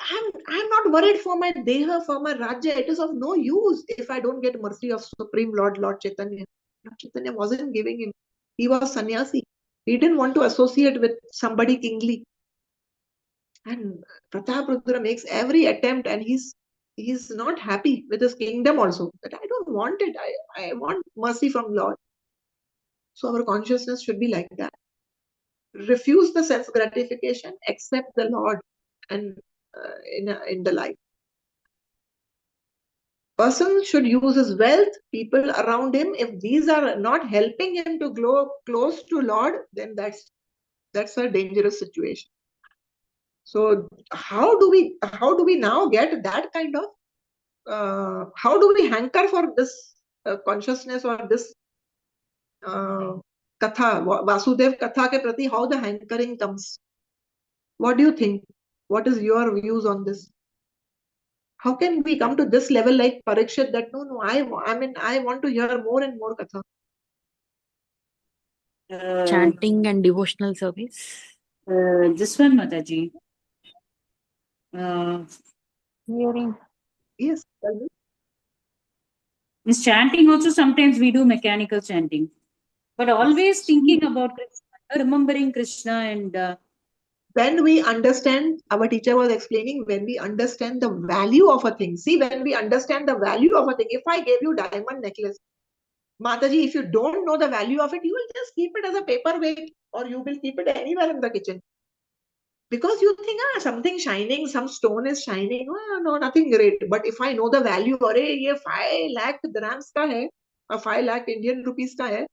Speaker 1: I'm not worried for my Deha, for my Raja. It is of no use if I don't get mercy of Supreme Lord Chaitanya. Lord Chaitanya wasn't giving him. He was sannyasi. He didn't want to associate with somebody kingly. And Pratap Rudra makes every attempt and he's not happy with his kingdom also. That I don't want it. I want mercy from Lord. So our consciousness should be like that. Refuse the sense gratification, accept the Lord and in the life. Person should use his wealth, people around him. If these are not helping him to grow close to Lord, then that's a dangerous situation. So how do we now get that kind of how do we hanker for this consciousness or this katha, Vasudev katha ke prati, how the hankering comes? What do you think? What is your views on this? How can we come to this level like Parikshit that no, I want to hear more and more katha?
Speaker 5: Chanting and devotional service.
Speaker 2: This one, Mataji.
Speaker 3: Hearing.
Speaker 1: Yes. Tell me.
Speaker 2: In chanting also, sometimes we do mechanical chanting, but always thinking about Krishna, remembering Krishna, and
Speaker 1: When we understand, our teacher was explaining, when we understand the value of a thing. See, when we understand the value of a thing, if I gave you diamond necklace, Mataji, if you don't know the value of it, you will just keep it as a paperweight, or you will keep it anywhere in the kitchen. Because you think, something shining, some stone is shining, no, nothing great. But if I know the value, ye 5 lakh dirhams ka hai, or 5 lakh Indian rupees ka hai,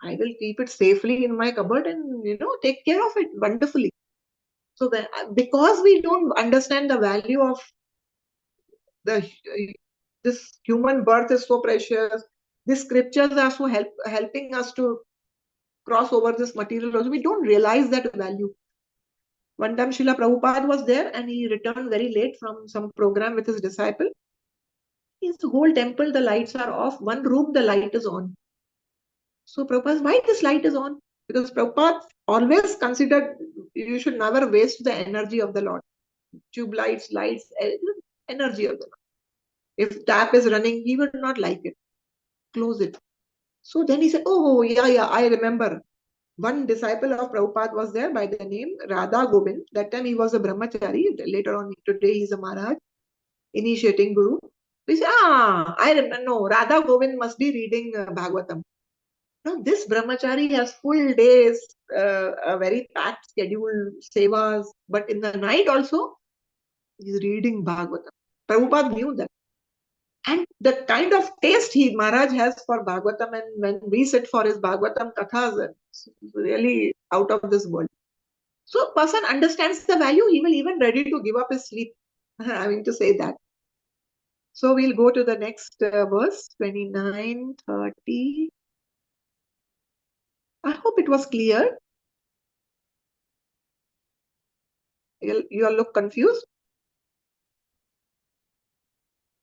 Speaker 1: I will keep it safely in my cupboard and, take care of it wonderfully. So because we don't understand the value of this human birth is so precious, these scriptures are so helping us to cross over this material world. We don't realize that value. One time Srila Prabhupada was there and he returned very late from some program with his disciple. His whole temple, the lights are off. One room, the light is on. So Prabhupada, why this light is on? Because Prabhupada always considered you should never waste the energy of the Lord. Tube lights, energy of the Lord. If tap is running, he would not like it. Close it. So then he said, oh, yeah, I remember. One disciple of Prabhupada was there by the name Radha Govind. That time he was a brahmachari. Later on, today he is a Maharaj, initiating Guru. We say, I remember, no, Radha Govind must be reading Bhagavatam. Now, this brahmachari has full days, a very packed schedule, sevas, but in the night also, he's reading Bhagavatam. Prabhupada knew that. And the kind of taste Maharaj has for Bhagavatam, and when we sit for his Bhagavatam kathas, it's really out of this world. So, person understands the value, he will even ready to give up his sleep. I mean to say that. So, we'll go to the next verse, 29, 30. I hope it was clear. You all look confused.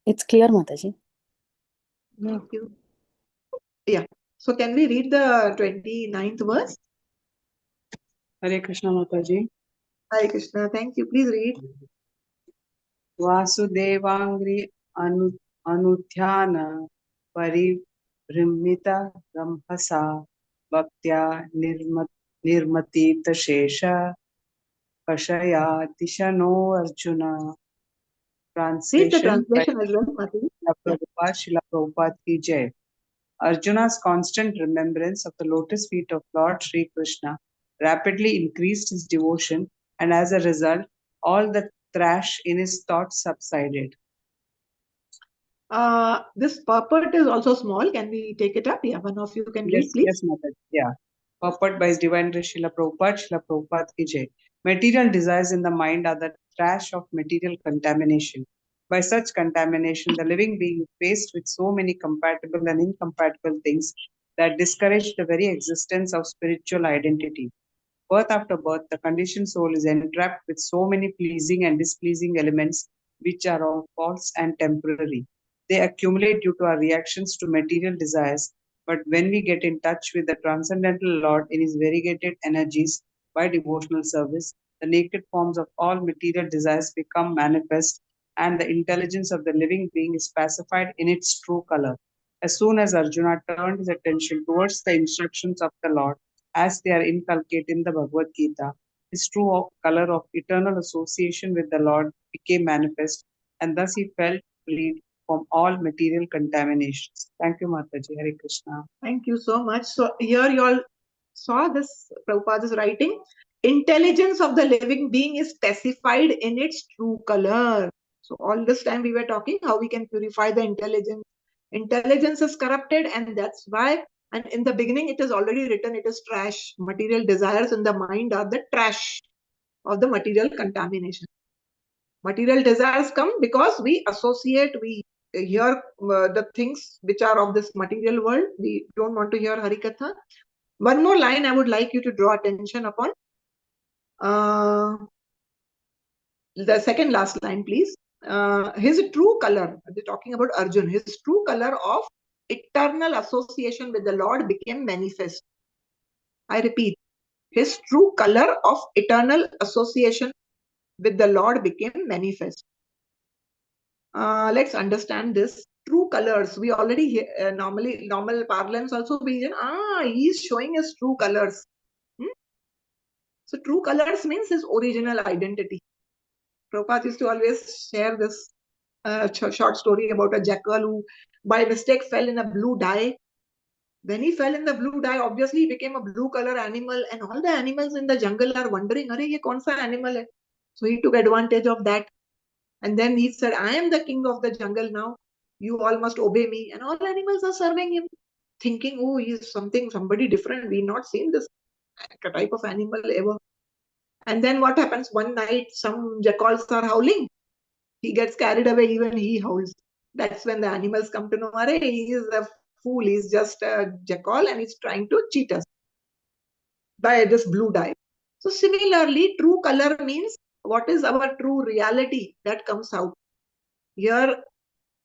Speaker 5: It's clear, Mataji.
Speaker 1: Thank you. Yeah. So, can we read the 29th verse?
Speaker 6: Hare Krishna Mataji.
Speaker 1: Hare Krishna. Thank you. Please read.
Speaker 6: Vasudevangri anudhyana paribhrimita ramhasa bhaktya nirmatita shesha kashaya tishano Arjuna.
Speaker 1: Read the
Speaker 6: Translation by
Speaker 1: translation as well, Mataji.
Speaker 6: Srila Prabhupada ki Jai. Arjuna's constant remembrance of the lotus feet of Lord Sri Krishna rapidly increased his devotion, and as a result, all the thrash in his thoughts subsided.
Speaker 1: This purport is also small. Can we take it up? Yeah, one of you can read, please.
Speaker 6: Yes, Mataji. Yeah. Purport by His Divine Grace Srila Prabhupada ki Jai. Material desires in the mind are the trash of material contamination. By such contamination, the living being is faced with so many compatible and incompatible things that discourage the very existence of spiritual identity. Birth after birth, the conditioned soul is entrapped with so many pleasing and displeasing elements which are all false and temporary. They accumulate due to our reactions to material desires, but when we get in touch with the transcendental Lord in his variegated energies by devotional service, the naked forms of all material desires become manifest, and the intelligence of the living being is pacified in its true color. As soon as Arjuna turned his attention towards the instructions of the Lord, as they are inculcated in the Bhagavad Gita, his true color of eternal association with the Lord became manifest, and thus he felt freed from all material contaminations. Thank you, Mataji. Hare Krishna.
Speaker 1: Thank you so much. So here you all saw this, Prabhupada is writing, intelligence of the living being is specified in its true color. So all this time we were talking how we can purify the intelligence. Intelligence is corrupted, and that's why, and in the beginning it is already written, it is trash. Material desires in the mind are the trash of the material contamination. Material desires come because we associate, we hear the things which are of this material world. We don't want to hear Harikatha. One more line I would like you to draw attention upon. The second last line, please. His true color, they're talking about Arjun, his true color of eternal association with the Lord became manifest. I repeat, his true color of eternal association with the Lord became manifest. let's understand this. True colors, we already hear, normal parlance also we hear, he's showing us true colors. So true colors means his original identity. Prabhupada used to always share this short story about a jackal who by mistake fell in a blue dye. When he fell in the blue dye, obviously he became a blue color animal, and all the animals in the jungle are wondering, "Arey, ye kaun sa animal hai?" So he took advantage of that. And then he said, "I am the king of the jungle now. You all must obey me." And all animals are serving him, thinking, "Oh, he's somebody different. We've not seen this type of animal ever." And then what happens? One night, some jackals are howling. He gets carried away, even he howls. That's when the animals come to know, "Arey, he is a fool. He's just a jackal and he's trying to cheat us by this blue dye." So similarly, true color means what is our true reality that comes out. Here,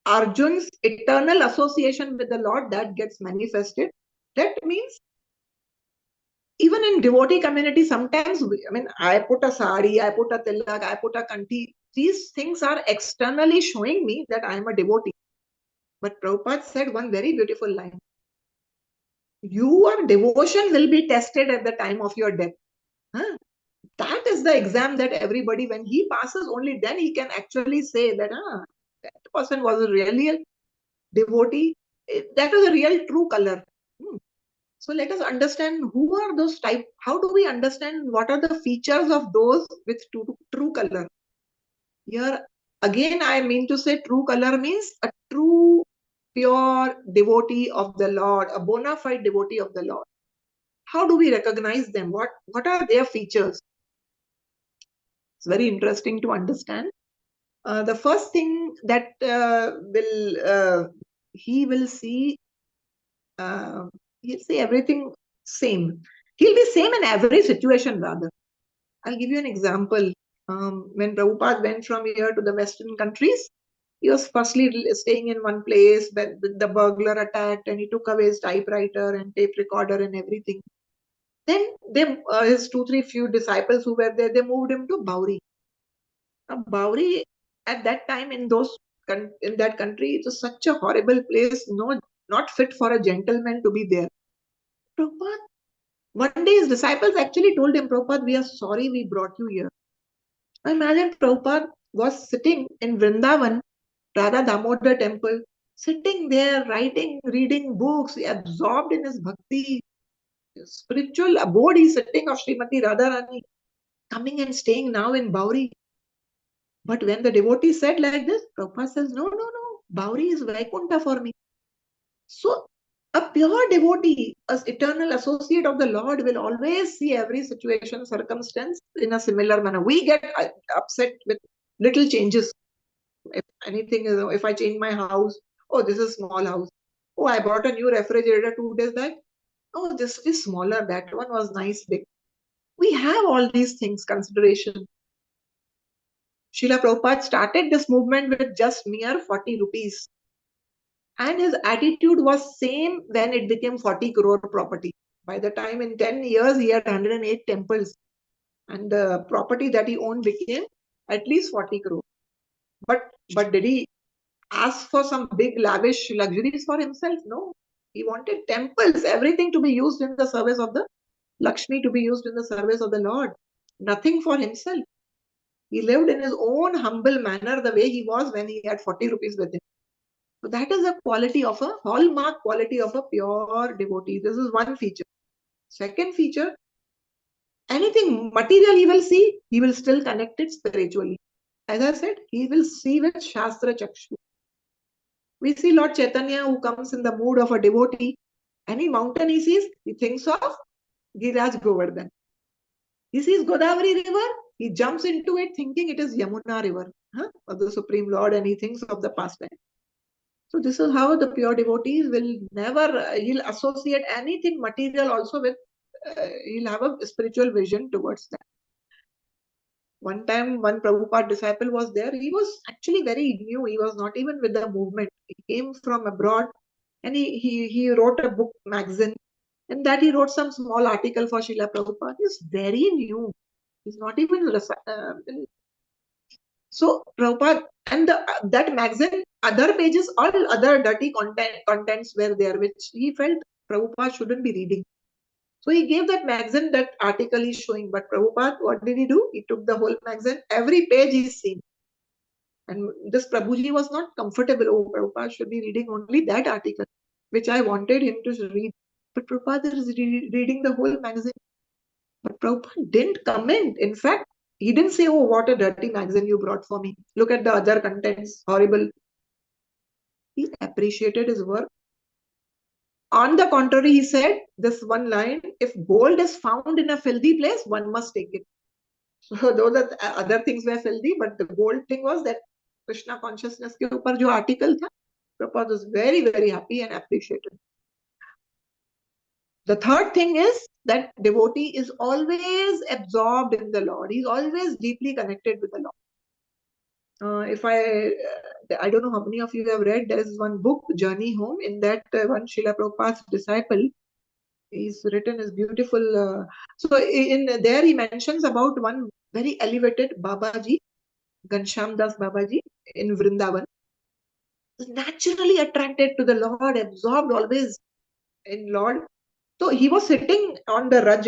Speaker 1: Arjun's eternal association with the Lord that gets manifested. That means even in devotee community, sometimes, I put a sari, I put a tilak, I put a kanti. These things are externally showing me that I am a devotee. But Prabhupada said one very beautiful line. Your devotion will be tested at the time of your death. That is the exam that everybody, when he passes, only then he can actually say that that person was really a devotee. That is a real true color. So let us understand who are those type. How do we understand what are the features of those with true color? Here again, I mean to say true color means a true, pure devotee of the Lord, a bona fide devotee of the Lord. How do we recognize them? What are their features? It's very interesting to understand. The first thing that he will see, he'll see everything same. He'll be same in every situation, rather. I'll give you an example. When Prabhupada went from here to the Western countries, he was firstly staying in one place, when the burglar attacked and he took away his typewriter and tape recorder and everything. Then his few disciples who were there, they moved him to Bauri. Now, Bauri at that time in that country, it was such a horrible place, not fit for a gentleman to be there. Prabhupada, one day his disciples actually told him, "Prabhupada, we are sorry we brought you here." Imagine Prabhupada was sitting in Vrindavan, Radha Damodar temple, sitting there, writing, reading books, absorbed in his bhakti, spiritual abode. He's sitting of Srimati Radharani, coming and staying now in Bauri. But when the devotee said like this, Prabhupada says, "No, no, no, Bauri is Vaikuntha for me." So a pure devotee, an eternal associate of the Lord, will always see every situation, circumstance in a similar manner. We get upset with little changes. If anything, if I change my house, oh, this is a small house. Oh, I bought a new refrigerator 2 days back. Oh, this is smaller. That one was nice, big. We have all these things, consideration. Srila Prabhupada started this movement with just mere 40 rupees. And his attitude was same when it became 40 crore property. By the time in 10 years, he had 108 temples. And the property that he owned became at least 40 crore. But did he ask for some big lavish luxuries for himself? No. He wanted temples, everything to be used in the service of the Lakshmi, to be used in the service of the Lord. Nothing for himself. He lived in his own humble manner the way he was when he had 40 rupees with him. So that is a quality of a hallmark quality of a pure devotee. This is one feature. Second feature, anything material he will see, he will still connect it spiritually. As I said, he will see with Shastra Chakshu. We see Lord Chaitanya who comes in the mood of a devotee. Any mountain he sees, he thinks of Giraj Govardhan. He sees Godavari river, he jumps into it thinking it is Yamuna river of the Supreme Lord, and he thinks of the past time. So this is how the pure devotees will never, he'll associate anything material also with, he'll have a spiritual vision towards that. One time, one Prabhupada disciple was there. He was actually very new. He was not even with the movement. He came from abroad and he wrote a book magazine. And that he wrote some small article for Srila Prabhupada. He's very new. He's not even... So Prabhupada And that magazine, other pages, all other dirty contents were there, which he felt Prabhupada shouldn't be reading. So he gave that magazine, that article is showing. But Prabhupada, what did he do? He took the whole magazine, every page he's seen. And this Prabhuji was not comfortable. Oh, Prabhupada should be reading only that article, which I wanted him to read. But Prabhupada is reading the whole magazine. But Prabhupada didn't comment. In fact, he didn't say, oh, what a dirty magazine you brought for me. Look at the other contents, horrible. He appreciated his work. On the contrary, he said this one line, if gold is found in a filthy place, one must take it. So those are other things were filthy, but the gold thing was that Krishna consciousness ke upar jo article tha, Prabhupada was very, very happy and appreciated. The third thing is that devotee is always absorbed in the Lord. He's always deeply connected with the Lord. I don't know how many of you have read, there is one book, Journey Home. In that, one Srila Prabhupada's disciple, he's written his beautiful. So in there, he mentions about one very elevated Babaji, Ghanshyam Das Babaji in Vrindavan. Was naturally attracted to the Lord, absorbed always in Lord. So he was sitting on the Raj.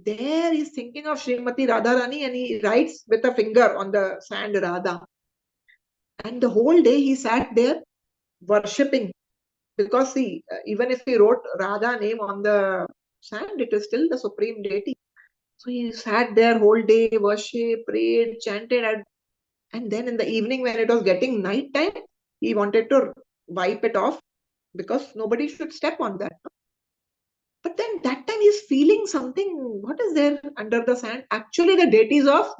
Speaker 1: There he's thinking of Srimati Radharani and he writes with a finger on the sand Radha. And the whole day he sat there worshipping. Because see, even if he wrote Radha name on the sand, it is still the supreme deity. So he sat there whole day, worship, prayed, chanted, and then in the evening when it was getting night time, he wanted to wipe it off because nobody should step on that. But then that time he's feeling something. What is there under the sand? Actually, the deities of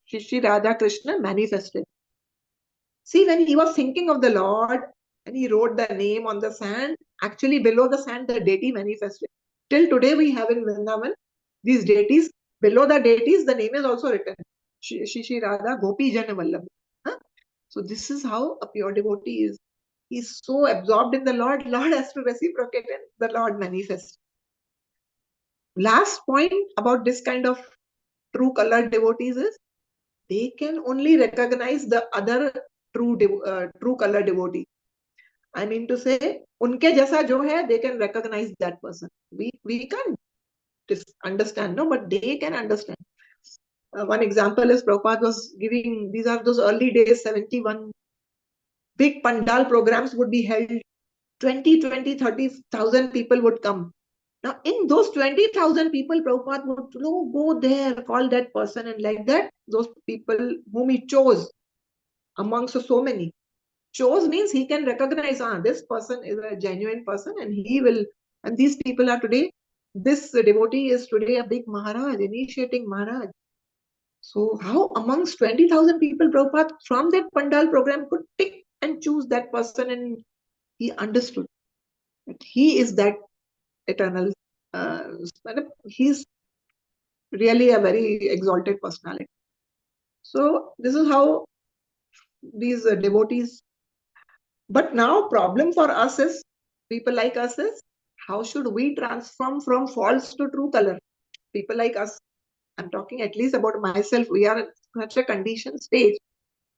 Speaker 1: Shri Radha Krishna manifested. See, when he was thinking of the Lord and he wrote the name on the sand, actually below the sand, the deity manifested. Till today, we have in Vrindavan these deities. Below the deities, the name is also written. Shri Radha Gopi Jana Vallabh. Huh? So this is how a pure devotee is. He's so absorbed in the Lord, Lord has to reciprocate and the Lord manifests. Last point about this kind of true color devotees is they can only recognize the other true color devotee. I mean to say, unke jaisa jo hai, they can recognize that person. We can't understand, no, but they can understand. One example is Prabhupada was giving, these are those early days, 71 big pandal programs would be held. 30,000 people would come. Now, in those 20,000 people, Prabhupada would go there, call that person, and like that, those people whom he chose amongst so many. Chose means he can recognize, this person is a genuine person, and he will, and these people are today, this devotee is today a big Maharaj, initiating Maharaj. So, how amongst 20,000 people, Prabhupada from that Pandal program could pick and choose that person, and he understood that he is that eternal. He's really a very exalted personality. So this is how these devotees. But now problem for us is, people like us is, how should we transform from false to true color? People like us, I'm talking at least about myself, we are in such a conditioned stage.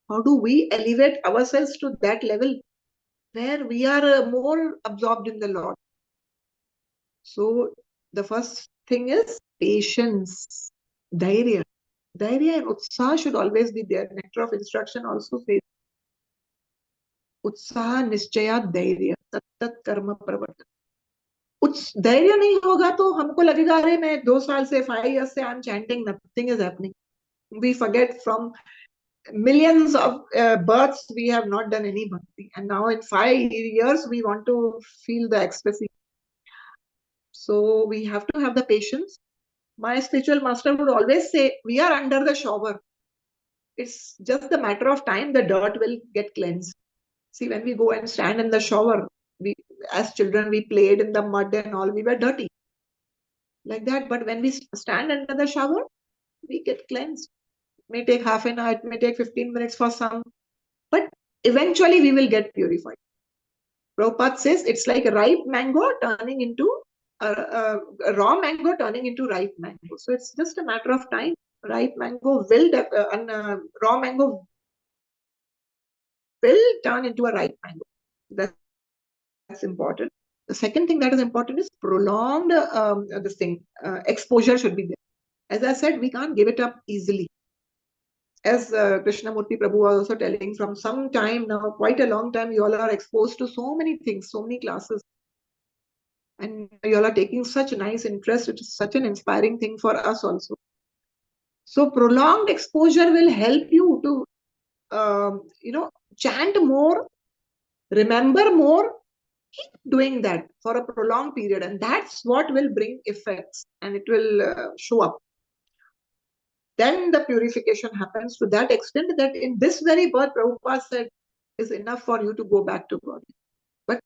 Speaker 1: How do we elevate ourselves to that level where we are more absorbed in the Lord? So the first thing is patience, dhairya. Dhairya and utsaha should always be there. Nectar of Instruction also says, उत्साह निश्चयात धैर्य तत्त कर्म प्रवर्तन. धैर्य नहीं होगा तो हमको लगेगा अरे मैं 2 साल से 5 years से I'm chanting, nothing is happening. We forget from millions of births we have not done any bhakti, and now in 5 years we want to feel the ecstasy. So we have to have the patience. My spiritual master would always say, we are under the shower. It's just the matter of time the dirt will get cleansed. See, when we go and stand in the shower, as children, we played in the mud and all, we were dirty. Like that, but when we stand under the shower, we get cleansed. It may take half an hour, it may take 15 minutes for some, but eventually we will get purified. Prabhupada says it's like a ripe mango turning into a raw mango turning into ripe mango. So it's just a matter of time. Ripe mango will, raw mango will turn into a ripe mango. That's important. The second thing that is important is prolonged exposure should be there. As I said, we can't give it up easily. As Krishnamurti Prabhu was also telling, from some time now, quite a long time, you all are exposed to so many things, so many classes. And you all are taking such nice interest. It is such an inspiring thing for us also. So prolonged exposure will help you to, chant more, remember more, keep doing that for a prolonged period. And that's what will bring effects and it will show up. Then the purification happens to that extent that in this very birth, Prabhupada said, is enough for you to go back to God. But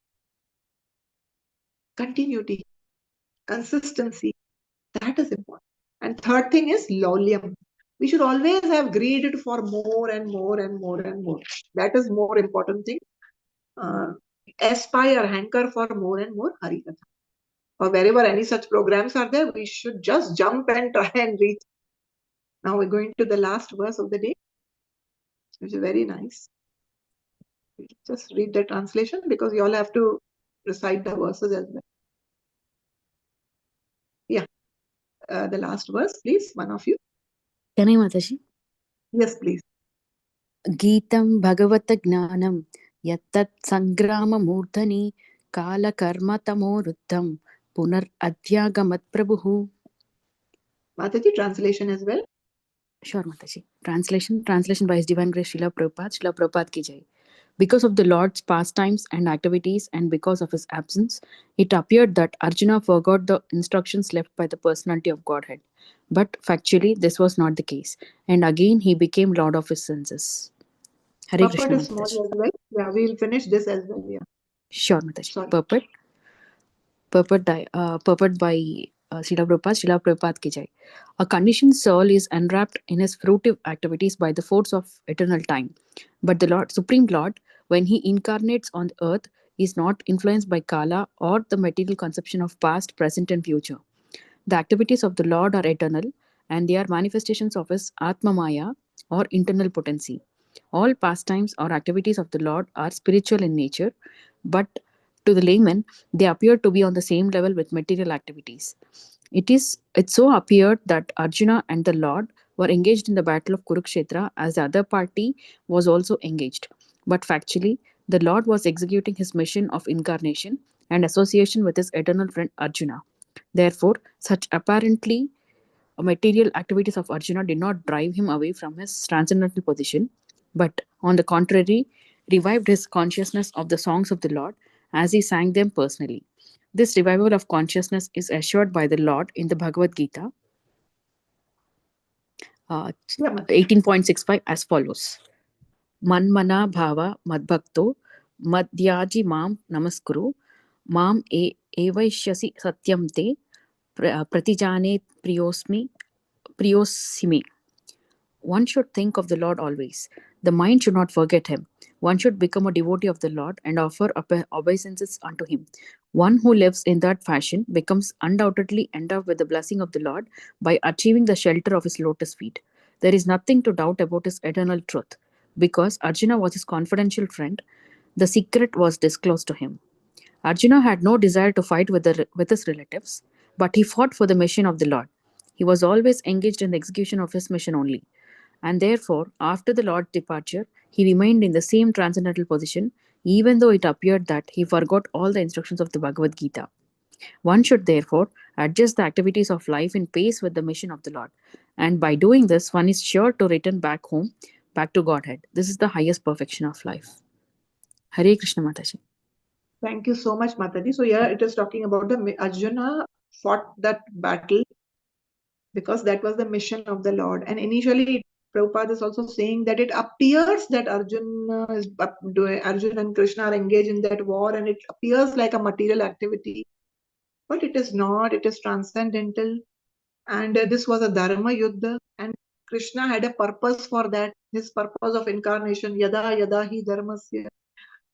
Speaker 1: continuity, consistency, that is important. And third thing is lolium. We should always have greed for more and more and more and more. That is more important thing. Aspire, hanker for more and more Harikatha. Or wherever any such programs are there, we should just jump and try and reach. Now we're going to the last verse of the day, which is very nice. Just read the translation because you all have to recite the verses as well. Yeah. The last verse, please, one of you.
Speaker 5: Can I, Mataji?
Speaker 1: Yes, please.
Speaker 5: Geetam Bhagavata Gnanam Yattat Sangrama Murthani Kala Karma Tamoruddham Punar Adhyagamat Prabhu.
Speaker 1: Mataji, translation as well.
Speaker 5: Sure, Mataji. Translation by His Divine Grace Srila Prabhupada ki jai. Because of the Lord's pastimes and activities and because of his absence, it appeared that Arjuna forgot the instructions left by the personality of Godhead. But factually, this was not the case. And again, he became Lord of his senses. Hare
Speaker 1: Purport
Speaker 5: Krishna,
Speaker 1: is small
Speaker 5: Mataji.
Speaker 1: as well. Yeah, we'll finish this as well. Yeah.
Speaker 5: Sure, Mataji.
Speaker 1: Sorry.
Speaker 5: Purport by Srila Prabhupada ki jai. A conditioned soul is enwrapped in his fruitive activities by the force of eternal time. But the Supreme Lord, when he incarnates on the earth, is not influenced by Kala or the material conception of past, present, and future. The activities of the Lord are eternal, and they are manifestations of his Atma Maya or internal potency. All pastimes or activities of the Lord are spiritual in nature, but to the layman, they appear to be on the same level with material activities. It so appeared that Arjuna and the Lord were engaged in the battle of Kurukshetra as the other party was also engaged. But factually, the Lord was executing his mission of incarnation and association with his eternal friend Arjuna. Therefore, such apparently material activities of Arjuna did not drive him away from his transcendental position, but on the contrary, revived his consciousness of the songs of the Lord as he sang them personally. This revival of consciousness is assured by the Lord in the Bhagavad Gita 18.65 as follows. Manmana bhava madbhakto madhyaji mam namaskuru mam evaishyasi satyam te pratijane priyosimi. One should think of the Lord always. The mind should not forget him. One should become a devotee of the Lord and offer obeisances unto him. One who lives in that fashion becomes undoubtedly endowed with the blessing of the Lord by achieving the shelter of his lotus feet. There is nothing to doubt about his eternal truth. Because Arjuna was his confidential friend, the secret was disclosed to him. Arjuna had no desire to fight with his relatives, but he fought for the mission of the Lord. He was always engaged in the execution of his mission only. And therefore, after the Lord's departure, he remained in the same transcendental position, even though it appeared that he forgot all the instructions of the Bhagavad Gita. One should therefore adjust the activities of life in pace with the mission of the Lord. And by doing this, one is sure to return back home, back to Godhead. This is the highest perfection of life. Hare Krishna, Mataji.
Speaker 1: Thank you so much, Mataji. So here it is talking about the Arjuna fought that battle because that was the mission of the Lord. And initially, Prabhupada is also saying that it appears that Arjuna and Krishna are engaged in that war, and it appears like a material activity, but it is not. It is transcendental, and this was a dharma yuddha, and Krishna had a purpose for that. His purpose of incarnation, yada yada hi dharmasya.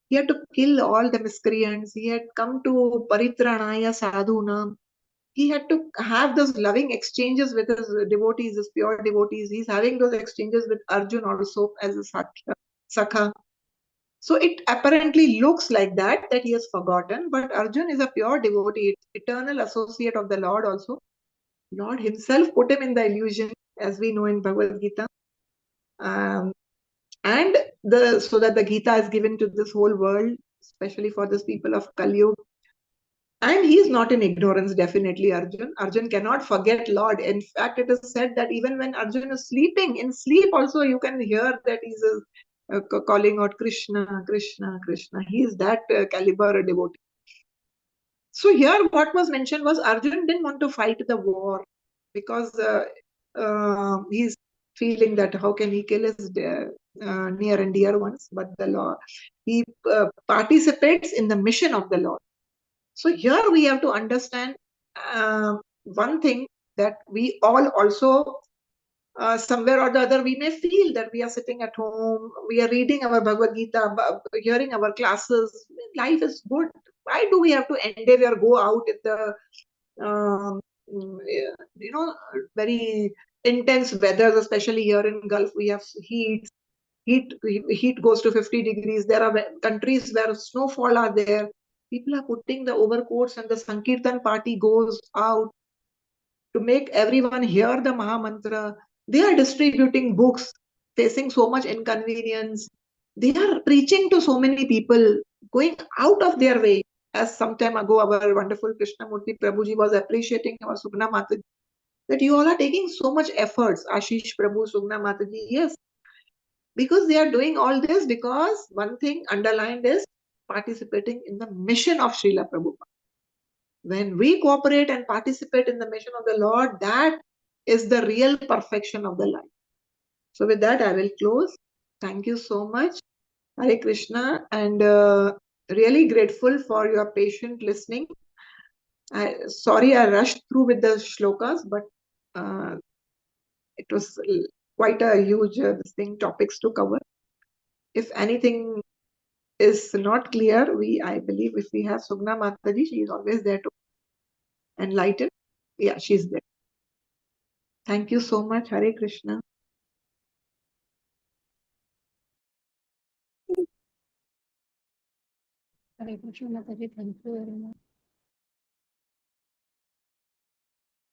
Speaker 1: He had to kill all the miscreants. He had come to paritranaya sadhunam. He had to have those loving exchanges with his devotees, his pure devotees. He's having those exchanges with Arjun also as a sakha. So it apparently looks like that he has forgotten, but Arjun is a pure devotee, eternal associate of the Lord also. Lord himself put him in the illusion, as we know in Bhagavad Gita. And so that the Gita is given to this whole world, especially for this people of Kali Yuga. And he is not in ignorance, definitely, Arjun. Arjun cannot forget Lord. In fact, it is said that even when Arjun is sleeping, in sleep also you can hear that he's calling out Krishna, Krishna, Krishna. He is that caliber devotee. So here what was mentioned was Arjun didn't want to fight the war because he's feeling that how can he kill his near and dear ones, but the Lord, he participates in the mission of the Lord. So here we have to understand one thing, that we all also somewhere or the other we may feel that we are sitting at home, we are reading our Bhagavad Gita, hearing our classes, life is good. Why do we have to endeavor go out in the very intense weather, especially here in Gulf? We have heat goes to 50 degrees. There are countries where snowfall are there. People are putting the overcoats and the Sankirtan party goes out to make everyone hear the Maha Mantra. They are distributing books, facing so much inconvenience. They are preaching to so many people, going out of their way. As some time ago, our wonderful Krishnamurti Prabhuji was appreciating our Sugna Mataji, that you all are taking so much efforts. Ashish Prabhu, Sugna Mataji, yes. Because they are doing all this because one thing underlined is participating in the mission of Srila Prabhupada. When we cooperate and participate in the mission of the Lord, that is the real perfection of the life. So with that, I will close. Thank you so much. Hare Krishna, and really grateful for your patient listening. Sorry I rushed through with the shlokas, but it was quite a huge topics to cover. If anything is not clear, I believe if we have Sugna Mataji, she is always there to enlighten. Yeah, she's there. Thank you so much. Hare Krishna.
Speaker 7: Hare Krishna Mataji, thank you very much.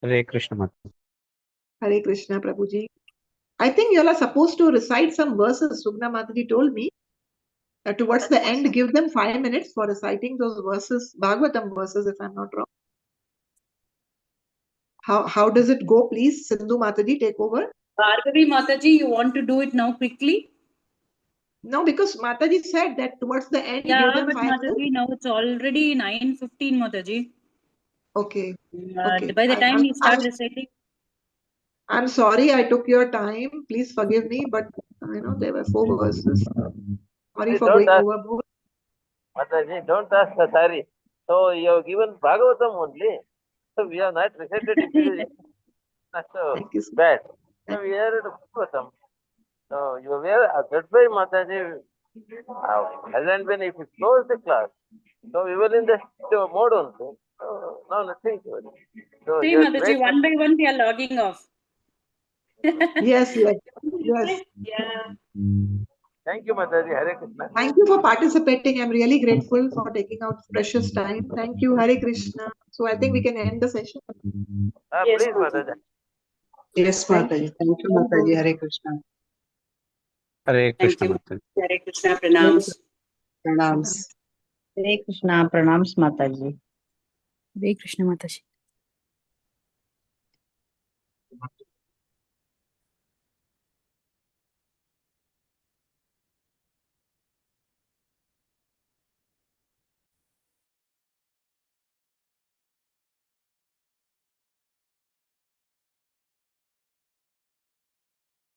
Speaker 8: Hare Krishna Mataji.
Speaker 1: Hare Krishna Prabhuji. I think you all are supposed to recite some verses. Sugna Mataji told me towards the end, give them 5 minutes for reciting those verses, Bhagavatam verses, if I'm not wrong. How does it go? Please, Sindhu Mataji, take over.
Speaker 2: Bhargavi Mataji, you want to do it now quickly?
Speaker 1: No, because Mataji said that towards the end,
Speaker 2: Yeah,
Speaker 1: give them
Speaker 2: but
Speaker 1: 5 minutes.
Speaker 2: Mataji, now it's already 9:15, Mataji.
Speaker 1: Okay. Okay.
Speaker 2: By the time you start reciting.
Speaker 1: I'm sorry I took your time. Please forgive me, but there were 4 verses. Sorry for going overboard.
Speaker 9: Mataji, don't ask the sorry. So you have given Bhagavatam only. So we have not recited it. Not so bad. So we heard Bhagavatam. So you were, that's why Mataji hasn't been, if you close the class. So we were in the mode only. So now nothing to it. So
Speaker 2: See, Mataji, one by one we are logging off.
Speaker 1: Yes.
Speaker 2: Yeah.
Speaker 9: Thank you, Mataji. Hare Krishna.
Speaker 1: Thank you for participating. I'm really grateful for taking out precious time. Thank you. Hare Krishna. So I think we can end the session.
Speaker 9: Yes, please, Mataji.
Speaker 6: Yes, Mataji. Thank you, Mataji. Hare Krishna.
Speaker 8: Hare Krishna
Speaker 2: Thank you.
Speaker 8: Mataji.
Speaker 2: Hare Krishna, pranams.
Speaker 6: Pranams.
Speaker 4: Hare Krishna, pranams Mataji.
Speaker 5: Hare Krishna Mataji.